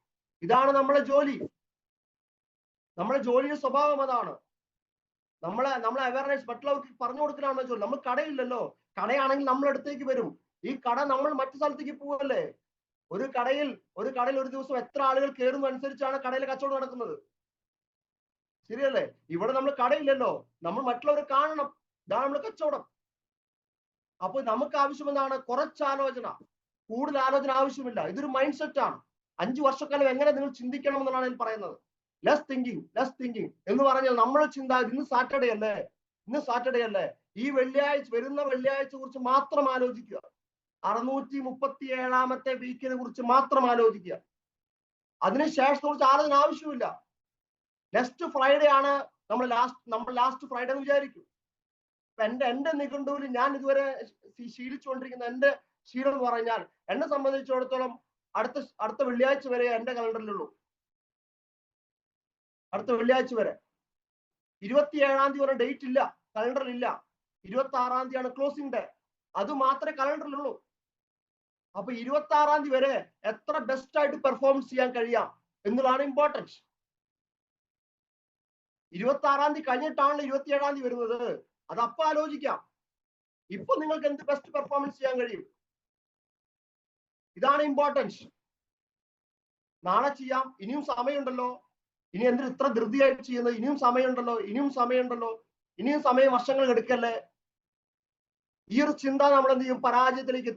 [SPEAKER 1] ഇതാണ് നമ്മളെ ജോലി. നമ്മുടെ ജോലിയുടെ സ്വഭാവം അതാണ്. നമ്മളെ അവയർനെസ് മറ്റുള്ളവർക്ക് പറഞ്ഞു കൊടുക്കലാണെന്ന് ജോലി. നമ്മൾ കടയില്ലല്ലോ, കടയാണെങ്കിൽ നമ്മളടുത്തേക്ക് വരും. ഈ കട നമ്മൾ മറ്റു സ്ഥലത്തേക്ക് പോവല്ലേ. ഒരു കടയിൽ ഒരു ദിവസം എത്ര ആളുകൾ കയറുന്ന അനുസരിച്ചാണ് കടയിലെ കച്ചവടം നടക്കുന്നത്, ശരിയല്ലേ? ഇവിടെ നമ്മൾ കടയില്ലല്ലോ, നമ്മൾ മറ്റുള്ളവരെ കാണണം. ഇതാണ് നമ്മുടെ കച്ചവടം. അപ്പൊ നമുക്ക് ആവശ്യം എന്താണ്? കുറച്ചാലോചന, കൂടുതൽ ആലോചന ആവശ്യമില്ല. ഇതൊരു മൈൻഡ് സെറ്റ് ആണ്. 5 വർഷക്കാലം എങ്ങനെ നിങ്ങൾ ചിന്തിക്കണം എന്നുള്ളതാണ് ഞാൻ പറയുന്നത്. ലെസ് തിങ്കിങ് എന്ന് പറഞ്ഞാൽ നമ്മുടെ ചിന്ത ഇന്ന് സാറ്റർഡേ അല്ലേ, ഈ വരുന്ന വെള്ളിയാഴ്ച കുറിച്ച് മാത്രം ആലോചിക്കുക. 637ാമത്തെ വീക്കിനെ കുറിച്ച് മാത്രം ആലോചിക്കുക. അതിനുശേഷം കുറിച്ച് ആലോചന ആവശ്യമില്ല. നെക്സ്റ്റ് ഫ്രൈഡേ ആണ് നമ്മൾ ലാസ്റ്റ് ഫ്രൈഡേ എന്ന് വിചാരിക്കും. എന്റെ നിഘണ്ടുവിൽ ഞാൻ ഇതുവരെ ശീലിച്ചുകൊണ്ടിരിക്കുന്ന എന്റെ ശീലം എന്ന് പറഞ്ഞാൽ, എന്നെ സംബന്ധിച്ചിടത്തോളം അടുത്ത വെള്ളിയാഴ്ച വരെ എന്റെ കലണ്ടറിലുള്ളൂ. അടുത്ത വെള്ളിയാഴ്ച വരെ. 27ാം തീയതി വരെ ഡേറ്റ് ഇല്ല, കലണ്ടറിൽ ഇല്ല. 26ാം തീയതിയാണ് ക്ലോസിംഗ് ഡേ, അത് മാത്രമേ കലണ്ടറിലുള്ളൂ. അപ്പൊ 26ാം തീയതി വരെ എത്ര ബെസ്റ്റ് ആയിട്ട് പെർഫോമൻസ് ചെയ്യാൻ കഴിയാം എന്നുള്ളതാണ് ഇമ്പോർട്ടൻസ്. 26ാം തീയതി കഴിഞ്ഞിട്ടാണല്ലോ 27ാം തീയതി വരുന്നത്. അത് അപ്പൊ ആലോചിക്കാം. ഇപ്പൊ നിങ്ങൾക്ക് എന്ത് ബെസ്റ്റ് പെർഫോമൻസ് ചെയ്യാൻ കഴിയും, ഇതാണ് ഇമ്പോർട്ടൻസ്. നാളെ ചെയ്യാം, ഇനിയും സമയമുണ്ടല്ലോ. ഇനി എന്തിന് ഇത്ര ധൃതിയായിട്ട് ചെയ്യുന്നത്? ഇനിയും സമയമുണ്ടല്ലോ. ഇനിയും സമയം വർഷങ്ങൾ എടുക്കല്ലേ. ഈ ഒരു ചിന്ത നമ്മൾ എന്ത് ചെയ്യും? പരാജയത്തിലേക്ക്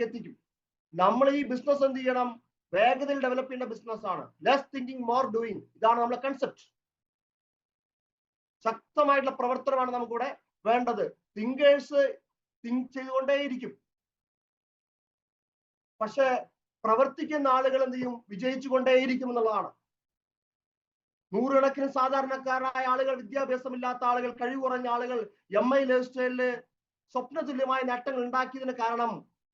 [SPEAKER 1] എത്തിക്കും. നമ്മൾ ഈ ബിസിനസ് എന്ത് ചെയ്യണം? വേഗതയിൽ ഡെവലപ്പ് ചെയ്യേണ്ട ബിസിനസ് ആണ്. Less thinking more doing. ഇതാണ് നമ്മുടെ കൺസെപ്റ്റ്. ശക്തമായിട്ടുള്ള പ്രവർത്തനമാണ് നമുക്കിവിടെ വേണ്ടത്. തിങ്കേഴ്സ് തിങ്ക് ചെയ്തുകൊണ്ടേയിരിക്കും. പക്ഷെ പ്രവർത്തിക്കുന്ന ആളുകൾ എന്ത് ചെയ്യും? വിജയിച്ചുകൊണ്ടേയിരിക്കും എന്നുള്ളതാണ്. നൂറുകണക്കിന് സാധാരണക്കാരായ ആളുകൾ, വിദ്യാഭ്യാസമില്ലാത്ത ആളുകൾ, കഴിവ് കുറഞ്ഞ ആളുകൾ MI ലൈഫ് സ്റ്റൈലില് സ്വപ്നതുല്യമായ നേട്ടങ്ങൾ ഉണ്ടാക്കിയതിന് കാരണം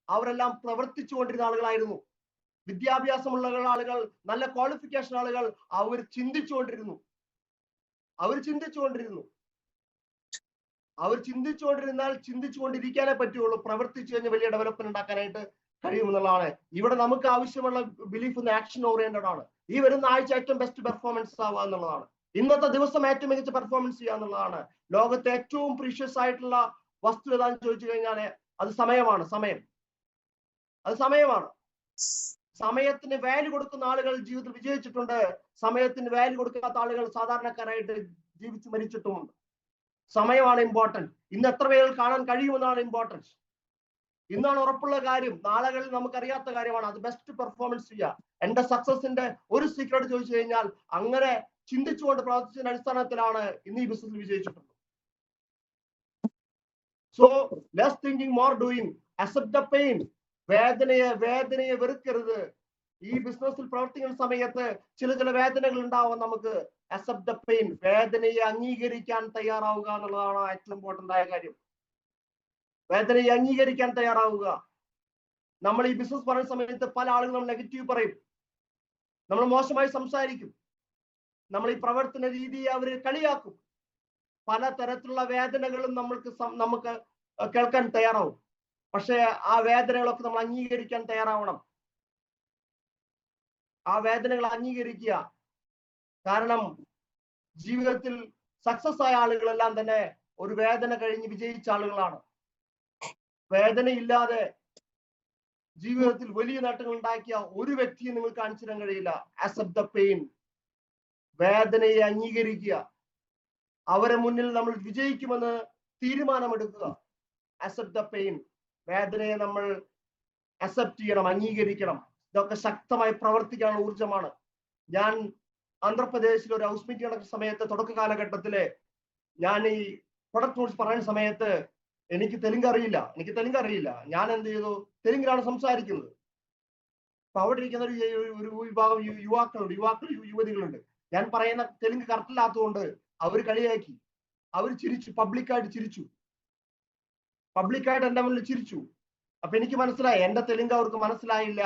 [SPEAKER 1] അവരെല്ലാം പ്രവർത്തിച്ചുകൊണ്ടിരുന്ന ആളുകളായിരുന്നു. വിദ്യാഭ്യാസമുള്ള ആളുകൾ, നല്ല ക്വാളിഫിക്കേഷൻ ആളുകൾ, അവർ ചിന്തിച്ചുകൊണ്ടിരുന്നാൽ ചിന്തിച്ചുകൊണ്ടിരിക്കാനേ പറ്റുള്ളൂ. പ്രവർത്തിച്ചു കഴിഞ്ഞ് വലിയ ഡെവലപ്മെന്റ് ഉണ്ടാക്കാനായിട്ട് കഴിയുമെന്നുള്ളതാണ്. ഇവിടെ നമുക്ക് ആവശ്യമുള്ള ബിലീഫ് ആക്ഷൻ ഓറിയന്റഡ് ആണ്. ഈ വരുന്ന ആഴ്ച ഏറ്റവും ബെസ്റ്റ് പെർഫോമൻസ് ആവുക എന്നുള്ളതാണ്. ഇന്നത്തെ ദിവസം ഏറ്റവും മികച്ച പെർഫോമൻസ് ചെയ്യുക എന്നുള്ളതാണ്. ലോകത്തെ ഏറ്റവും പ്രീഷ്യസ് ആയിട്ടുള്ള വസ്തു ഏതാണെന്ന് ചോദിച്ചു കഴിഞ്ഞാൽ അത് സമയമാണ്. സമയത്തിന് വാല്യൂ കൊടുക്കുന്ന ആളുകൾ ജീവിതത്തിൽ വിജയിച്ചിട്ടുണ്ട്. സമയത്തിന് വാല്യൂ കൊടുക്കാത്ത ആളുകൾ സാധാരണക്കാരായിട്ട് ജീവിച്ചു മരിച്ചിട്ടുമുണ്ട്. സമയമാണ് ഇമ്പോർട്ടന്റ്. ഇന്ന് എത്ര പേര് കാണാൻ കഴിയുമെന്നാണ് ഇമ്പോർട്ടൻസ്. ഇന്നാണ് ഉറപ്പുള്ള കാര്യം, നാളുകളിൽ നമുക്കറിയാത്ത കാര്യമാണ്. അത് ബെസ്റ്റ് പെർഫോമൻസ് ചെയ്യുക. എന്റെ സക്സസിന്റെ ഒരു സീക്രട്ട് ചോദിച്ചു കഴിഞ്ഞാൽ അങ്ങനെ ചിന്തിച്ചുകൊണ്ട് പ്രവർത്തിച്ചതിന്റെ അടിസ്ഥാനത്തിലാണ് ഇന്ന് ഈ ബിസിനസ് വിജയിച്ചിട്ടുള്ളത്. So less thinking more doing. Accept the pain. വേദനയെ വെറുക്കരുത്. ഈ ബിസിനസ്സിൽ പ്രവർത്തിക്കുന്ന സമയത്ത് ചില വേദനകൾ ഉണ്ടാവും. നമുക്ക് അക്സെപ്റ്റ് ദ പെയിൻ. വേദനയെ അംഗീകരിക്കാൻ തയ്യാറാവുക എന്നുള്ളതാണ് ഏറ്റവും ഇമ്പോർട്ടന്റ് ആയ കാര്യം. വേദനയെ അംഗീകരിക്കാൻ തയ്യാറാവുക. നമ്മൾ ഈ ബിസിനസ് പറയുന്ന സമയത്ത് പല ആളുകളും നെഗറ്റീവ് പറയും, നമ്മൾ മോശമായി സംസാരിക്കും, നമ്മൾ ഈ പ്രവർത്തന രീതിയെ അവർ കളിയാക്കും. പല തരത്തിലുള്ള വേദനകളും നമുക്ക് കേൾക്കാൻ തയ്യാറാവും. പക്ഷെ ആ വേദനകളൊക്കെ നമ്മൾ അംഗീകരിക്കാൻ തയ്യാറാവണം. ആ വേദനകൾ അംഗീകരിക്കുക. കാരണം ജീവിതത്തിൽ സക്സസ് ആയ ആളുകളെല്ലാം തന്നെ ഒരു വേദന കഴിഞ്ഞ് വിജയിച്ച ആളുകളാണ്. വേദനയില്ലാതെ ജീവിതത്തിൽ വലിയ നേട്ടങ്ങൾ ഉണ്ടാക്കിയ ഒരു വ്യക്തിയെ നിങ്ങൾക്ക് കാണിച്ചു തരാൻ കഴിയില്ല. Accept the pain. വേദനയെ അംഗീകരിക്കുക. അവരെ മുന്നിൽ നമ്മൾ വിജയിക്കുമെന്ന് തീരുമാനമെടുക്കുക. Accept the pain. വേദനയെ നമ്മൾ അക്സെപ്റ്റ് ചെയ്യണം, അംഗീകരിക്കണം. ഇതൊക്കെ ശക്തമായി പ്രവർത്തിക്കാനുള്ള ഊർജമാണ്. ഞാൻ ആന്ധ്രാപ്രദേശിൽ ഒരു ഹൗസ് മീറ്റിംഗ് നടക്കുന്ന സമയത്ത്, തുടക്ക കാലഘട്ടത്തില് ഞാൻ ഈ പ്രൊഡക്റ്റ് കുറിച്ച് പറയുന്ന സമയത്ത് എനിക്ക് തെലുങ്ക് അറിയില്ല. ഞാൻ എന്ത് ചെയ്തു? തെലുങ്കിലാണ് സംസാരിക്കുന്നത്. അപ്പൊ അവിടെ ഇരിക്കുന്ന ഒരു വിഭാഗം യുവതികളുണ്ട്. ഞാൻ പറയുന്ന തെലുങ്ക് കറക്റ്റില്ലാത്തതുകൊണ്ട് അവർ കളിയാക്കി, അവർ ചിരിച്ചു, പബ്ലിക്കായിട്ട് എന്റെ മുന്നിൽ ചിരിച്ചു. അപ്പൊ എനിക്ക് മനസ്സിലായി, എന്റെ തെലുങ്ക് അവർക്ക് മനസ്സിലായില്ല,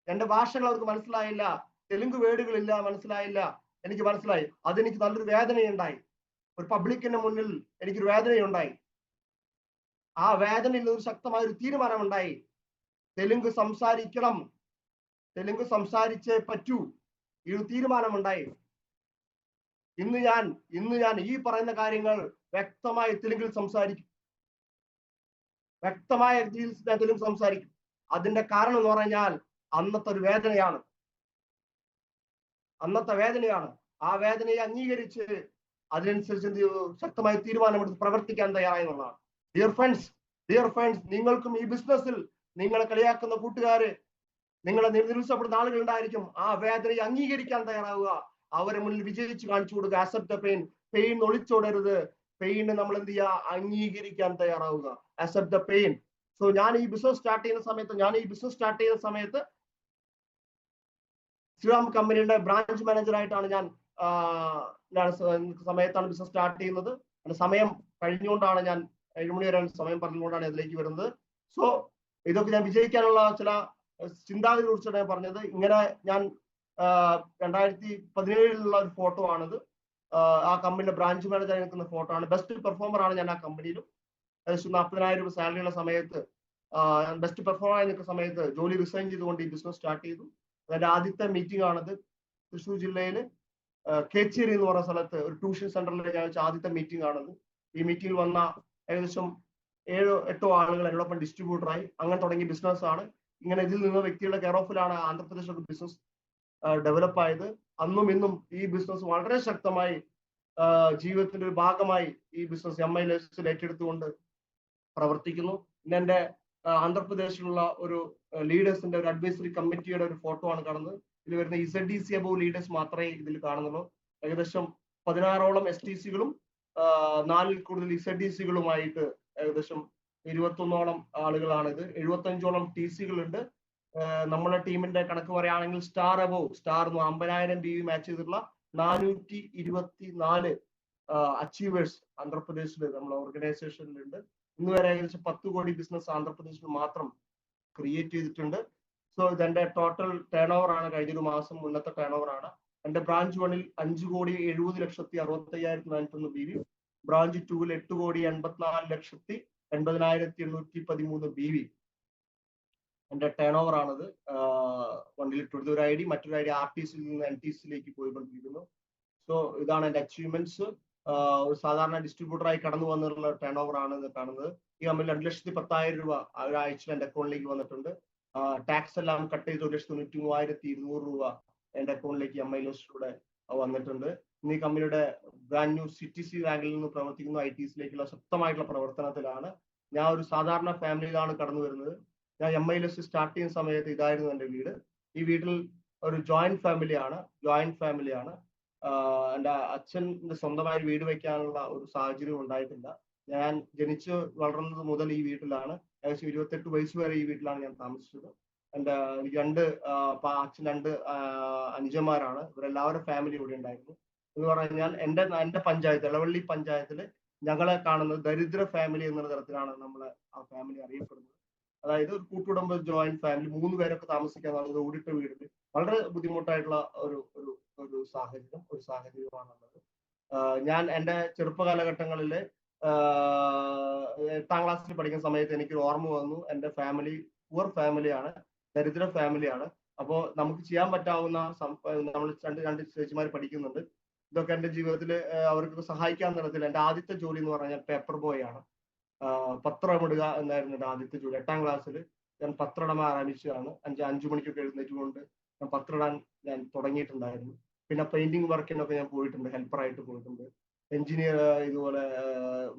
[SPEAKER 1] എന്റെ ഭാഷകൾ അവർക്ക് മനസ്സിലായില്ല, തെലുങ്ക് വേർഡുകളില്ല, മനസ്സിലായില്ല. എനിക്ക് മനസ്സിലായി. അതെനിക്ക് നല്ലൊരു വേദനയുണ്ടായി. ഒരു പബ്ലിക്കിന്റെ മുന്നിൽ എനിക്കൊരു വേദനയുണ്ടായി. ആ വേദനയിൽ ഒരു ശക്തമായ ഒരു തീരുമാനമുണ്ടായി. തെലുങ്ക് സംസാരിക്കണം, തെലുങ്ക് സംസാരിച്ചേ പറ്റൂ. ഈ ഒരു തീരുമാനമുണ്ടായി. ഇന്ന് ഞാൻ ഈ പറയുന്ന കാര്യങ്ങൾ വ്യക്തമായി തെലുങ്കിൽ സംസാരിക്കും. അതിന്റെ കാരണം എന്ന് പറഞ്ഞാൽ അന്നത്തെ ഒരു വേദനയാണ്. ആ വേദനയെ അംഗീകരിച്ച് അതിനനുസരിച്ച് എന്ത് ചെയ്തു? ശക്തമായ തീരുമാനമെടുത്ത് പ്രവർത്തിക്കാൻ തയ്യാറായി എന്നുള്ളതാണ്. ഡിയർ ഫ്രണ്ട്സ്, നിങ്ങൾക്കും ഈ ബിസിനസ്സിൽ നിങ്ങളെ കളിയാക്കുന്ന കൂട്ടുകാര്, നിങ്ങളെ നിരുത്സാഹപ്പെടുന്ന ആളുകൾ ഉണ്ടായിരിക്കും. ആ വേദനയെ അംഗീകരിക്കാൻ തയ്യാറാവുക. അവരെ മുന്നിൽ വിജയിച്ച് കാണിച്ചു കൊടുക്കുക. Accept the pain. പെയിൻ ഒളിച്ചോടരുത്. പെയിന് നമ്മൾ എന്ത് ചെയ്യുക? അംഗീകരിക്കാൻ തയ്യാറാവുക. Accept the pain. സോ ഞാൻ ഈ ബിസിനസ് സ്റ്റാർട്ട് ചെയ്യുന്ന സമയത്ത് ശ്രീറാം കമ്പനിയുടെ ബ്രാഞ്ച് മാനേജറായിട്ടാണ് ഞാൻ സമയത്താണ് ബിസിനസ് സ്റ്റാർട്ട് ചെയ്യുന്നത്. സമയം കഴിഞ്ഞുകൊണ്ടാണ്, ഞാൻ 7 മണി വരെ സമയം പറഞ്ഞുകൊണ്ടാണ് ഇതിലേക്ക് വരുന്നത്. സോ ഇതൊക്കെ ഞാൻ വിജയിക്കാനുള്ള ചില ചിന്താഗതിയെ കുറിച്ചാണ് ഞാൻ പറഞ്ഞത്. ഇങ്ങനെ ഞാൻ 2017 ഒരു ഫോട്ടോ ആണിത്. ആ കമ്പനിയുടെ ബ്രാഞ്ച് മാനേജർ നിൽക്കുന്ന ഫോട്ടോ ആണ്. ബെസ്റ്റ് പെർഫോമർ ആണ് ഞാൻ ആ കമ്പനിയിലും. ഏകദേശം 40,000 രൂപ സാലറിയുള്ള സമയത്ത്, ബെസ്റ്റ് പെർഫോമർ ആയി നിൽക്കുന്ന സമയത്ത് ജോലി റിസൈൻ ചെയ്തുകൊണ്ട് ഈ ബിസിനസ് സ്റ്റാർട്ട് ചെയ്തു. അതിന്റെ ആദ്യത്തെ മീറ്റിംഗ് ആണത്. തൃശ്ശൂർ ജില്ലയില് കേച്ചേരി എന്ന് പറയുന്ന സ്ഥലത്ത് ഒരു ട്യൂഷൻ സെന്ററിൽ ഞാൻ വെച്ച ആദ്യത്തെ മീറ്റിംഗ് ആണത്. ഈ മീറ്റിംഗിൽ വന്ന ഏകദേശം 7-8 ആളുകൾ എന്നോടൊപ്പം ഡിസ്ട്രിബ്യൂട്ടറായി. അങ്ങനെ തുടങ്ങിയ ബിസിനസ് ആണ്. ഇങ്ങനെ ഇതിൽ നിന്ന് വ്യക്തികളുടെ കെയർ ഓഫിലാണ് ആന്ധ്രാപ്രദേശിലൊക്കെ ബിസിനസ് ഡെവലപ്പ് ആയത്. അന്നും ഇന്നും ഈ ബിസിനസ് വളരെ ശക്തമായി ജീവിതത്തിന്റെ ഒരു ഭാഗമായി ഈ ബിസിനസ് MI ലൈഫ്സ്റ്റൈൽ ഏറ്റെടുത്തുകൊണ്ട് പ്രവർത്തിക്കുന്നു. ഇന്ന് എന്റെ ആന്ധ്രാപ്രദേശിലുള്ള ഒരു ലീഡേഴ്സിന്റെ ഒരു അഡ്വൈസറി കമ്മിറ്റിയുടെ ഒരു ഫോട്ടോ ആണ് കാണുന്നത്. ഇതിൽ വരുന്ന ZDC അബോവ് ലീഡേഴ്സ് മാത്രമേ ഇതിൽ കാണുന്നുള്ളൂ. ഏകദേശം 16ഓളം STCകളും 4ൽ കൂടുതൽ ZDCകളുമായിട്ട് ഏകദേശം 21ഓളം ആളുകളാണ് ഇത്. 75ഓളം TCകളുണ്ട്. നമ്മളെ ടീമിന്റെ കണക്ക് പറയുകയാണെങ്കിൽ സ്റ്റാർ 50,000 BV മാച്ച് ചെയ്തിട്ടുള്ള 424 അച്ചീവേഴ്സ് ആന്ധ്രാപ്രദേശിൽ നമ്മളെ ഓർഗനൈസേഷനിലുണ്ട്. ഇന്ന് വരെ ഏകദേശം 10 കോടി ബിസിനസ് ആന്ധ്രാപ്രദേശിൽ മാത്രം ക്രിയേറ്റ് ചെയ്തിട്ടുണ്ട്. സോ ഇതെന്റെ ടോട്ടൽ ടേൺ ഓവർ ആണ്. കഴിഞ്ഞൊരു മാസം മുന്നത്തെ ടേൺ ഓവർ ആണ്. എന്റെ ബ്രാഞ്ച് 1ൽ 5,70,65,491 BV, ബ്രാഞ്ച് 2ൽ 8,84,80,813 BV എന്റെ ടേൺ ഓവർ ആണത്. വണ്ടിയിൽ ഒരു ID, മറ്റൊരു ID RTCയിൽ നിന്ന് NTCയിലേക്ക് പോയിക്കൊണ്ടിരിക്കുന്നു. സോ ഇതാണ് എന്റെ അച്ചീവ്മെന്റ്സ്. ഒരു സാധാരണ ഡിസ്ട്രിബ്യൂട്ടറായി കടന്നു വന്നിട്ടുള്ള ടേൺ ഓവർ ആണ് ഇത് കാണുന്നത്. ഈ കമ്പനി 2,10,000 രൂപ ഒരാഴ്ചയിൽ എന്റെ അക്കൗണ്ടിലേക്ക് വന്നിട്ടുണ്ട്. ടാക്സ് എല്ലാം കട്ട് ചെയ്ത് 1,93,200 രൂപ എന്റെ അക്കൗണ്ടിലേക്ക് MI ലൈഫ്സ്റ്റൈലിലൂടെ വന്നിട്ടുണ്ട്. ഇന്ന് ഈ കമ്പനിയുടെ ബ്രാൻഡ് ന്യൂ CTC റാങ്കിൽ നിന്ന് പ്രവർത്തിക്കുന്നു. ITCയിലേക്കുള്ള ശക്തമായിട്ടുള്ള പ്രവർത്തനത്തിലാണ്. ഞാൻ ഒരു സാധാരണ ഫാമിലിയിലാണ് കടന്നു വരുന്നത്. ഞാൻ MI ലൈഫ്സ്റ്റൈൽ സ്റ്റാർട്ട് ചെയ്യുന്ന സമയത്ത് ഇതായിരുന്നു എന്റെ വീട്. ഈ വീട്ടിൽ ഒരു ജോയിന്റ് ഫാമിലിയാണ്. എൻ്റെ അച്ഛൻ്റെ സ്വന്തമായി വീട് വയ്ക്കാനുള്ള ഒരു സാഹചര്യം ഉണ്ടായിട്ടില്ല. ഞാൻ ജനിച്ച് വളർന്നത് മുതൽ ഈ വീട്ടിലാണ്. ഏകദേശം 28 വയസ്സ് വരെ ഈ വീട്ടിലാണ് ഞാൻ താമസിച്ചത്. എൻ്റെ അച്ഛൻ 2 അനുജന്മാരാണ്. ഇവരെല്ലാവരും ഫാമിലി ഇവിടെ ഉണ്ടായിരുന്നു. എന്ന് പറഞ്ഞാൽ എൻ്റെ പഞ്ചായത്ത്, എളവള്ളി പഞ്ചായത്തിൽ ഞങ്ങളെ കാണുന്നത് ദരിദ്ര ഫാമിലി എന്നുള്ള തരത്തിലാണ് നമ്മളെ ആ ഫാമിലി അറിയപ്പെടുന്നത്. അതായത് ഒരു കൂട്ടുകുടുംബ ജോയിന്റ് ഫാമിലി, 3 പേരൊക്കെ താമസിക്കാൻ ഓടിട്ട വീടിൽ വളരെ ബുദ്ധിമുട്ടായിട്ടുള്ള ഒരു സാഹചര്യമാണുള്ളത്. ഞാൻ എൻ്റെ ചെറുപ്പ കാലഘട്ടങ്ങളിൽ 8ാം ക്ലാസ്സിൽ പഠിക്കുന്ന സമയത്ത് എനിക്ക് ഓർമ്മ വന്നു, എൻ്റെ ഫാമിലി പുവർ ഫാമിലിയാണ്, ദരിദ്ര ഫാമിലിയാണ്. അപ്പോൾ നമുക്ക് ചെയ്യാൻ പറ്റാവുന്ന നമ്മൾ രണ്ട് ചേച്ചിമാർ പഠിക്കുന്നുണ്ട്. ഇതൊക്കെ എൻ്റെ ജീവിതത്തിൽ അവർക്ക് സഹായിക്കാൻ തരത്തിൽ എൻ്റെ ആദ്യത്തെ ജോലി എന്ന് പറഞ്ഞാൽ പേപ്പർ ബോയ് ആണ്. പത്രമിടുക എന്നായിരുന്നു എൻ്റെ ആദ്യത്തെ ജോലി. 8ാം ക്ലാസ്സിൽ ഞാൻ പത്രമിടാൻ ആരംഭിച്ചതാണ്. 5 മണിക്കൊക്കെ എഴുന്നേറ്റുകൊണ്ട് ഞാൻ പത്രമിടാൻ ഞാൻ തുടങ്ങിയിട്ടുണ്ടായിരുന്നു. പിന്നെ പെയിന്റിങ് വർക്കിനൊക്കെ ഞാൻ പോയിട്ടുണ്ട്, ഹെൽപ്പറായിട്ട് പോയിട്ടുണ്ട്. എഞ്ചിനീയർ ഇതുപോലെ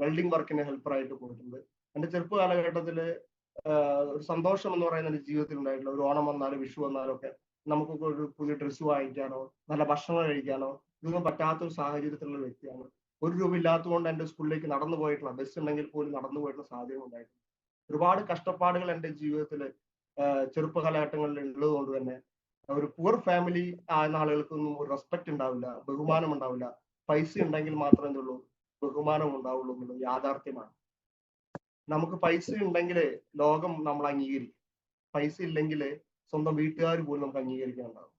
[SPEAKER 1] വെൽഡിങ് വർക്കിന് ഹെൽപ്പറായിട്ട് പോയിട്ടുണ്ട്. എൻ്റെ ചെറുപ്പ കാലഘട്ടത്തിൽ ഒരു സന്തോഷം എന്ന് പറയുന്ന എൻ്റെ ജീവിതത്തിൽ ഉണ്ടായിട്ടില്ല. ഒരു ഓണം വന്നാലും വിഷു വന്നാലും ഒക്കെ നമുക്കൊക്കെ ഒരു പുതിയ ഡ്രസ്സ് വാങ്ങിക്കാനോ നല്ല ഭക്ഷണം കഴിക്കാനോ ഇതൊന്നും പറ്റാത്തൊരു സാഹചര്യത്തിലുള്ള വ്യക്തിയാണ്. 1 രൂപ ഇല്ലാത്തതുകൊണ്ട് എൻ്റെ സ്കൂളിലേക്ക് നടന്നു പോയിട്ടുള്ള, ബസ് ഉണ്ടെങ്കിൽ പോലും നടന്നു പോയിട്ടുള്ള സാഹചര്യം ഉണ്ടായിട്ടുണ്ട്. ഒരുപാട് കഷ്ടപ്പാടുകൾ എൻ്റെ ജീവിതത്തിൽ ചെറുപ്പ കാലഘട്ടങ്ങളിൽ ഉള്ളത് കൊണ്ട് തന്നെ ഒരു പുവർ ഫാമിലി ആയിരുന്ന ആളുകൾക്കൊന്നും ഒരു റെസ്പെക്ട് ഉണ്ടാവില്ല, ബഹുമാനം ഉണ്ടാവില്ല. പൈസ ഉണ്ടെങ്കിൽ മാത്രമേ എന്തുള്ളൂ ബഹുമാനം ഉണ്ടാവുള്ളൂ എന്നുള്ളത് യാഥാർത്ഥ്യമാണ്. നമുക്ക് പൈസ ഉണ്ടെങ്കിൽ ലോകം നമ്മൾ അംഗീകരിക്കും. പൈസ ഇല്ലെങ്കിൽ സ്വന്തം വീട്ടുകാർ പോലും നമുക്ക് അംഗീകരിക്കാൻ ഉണ്ടാവും.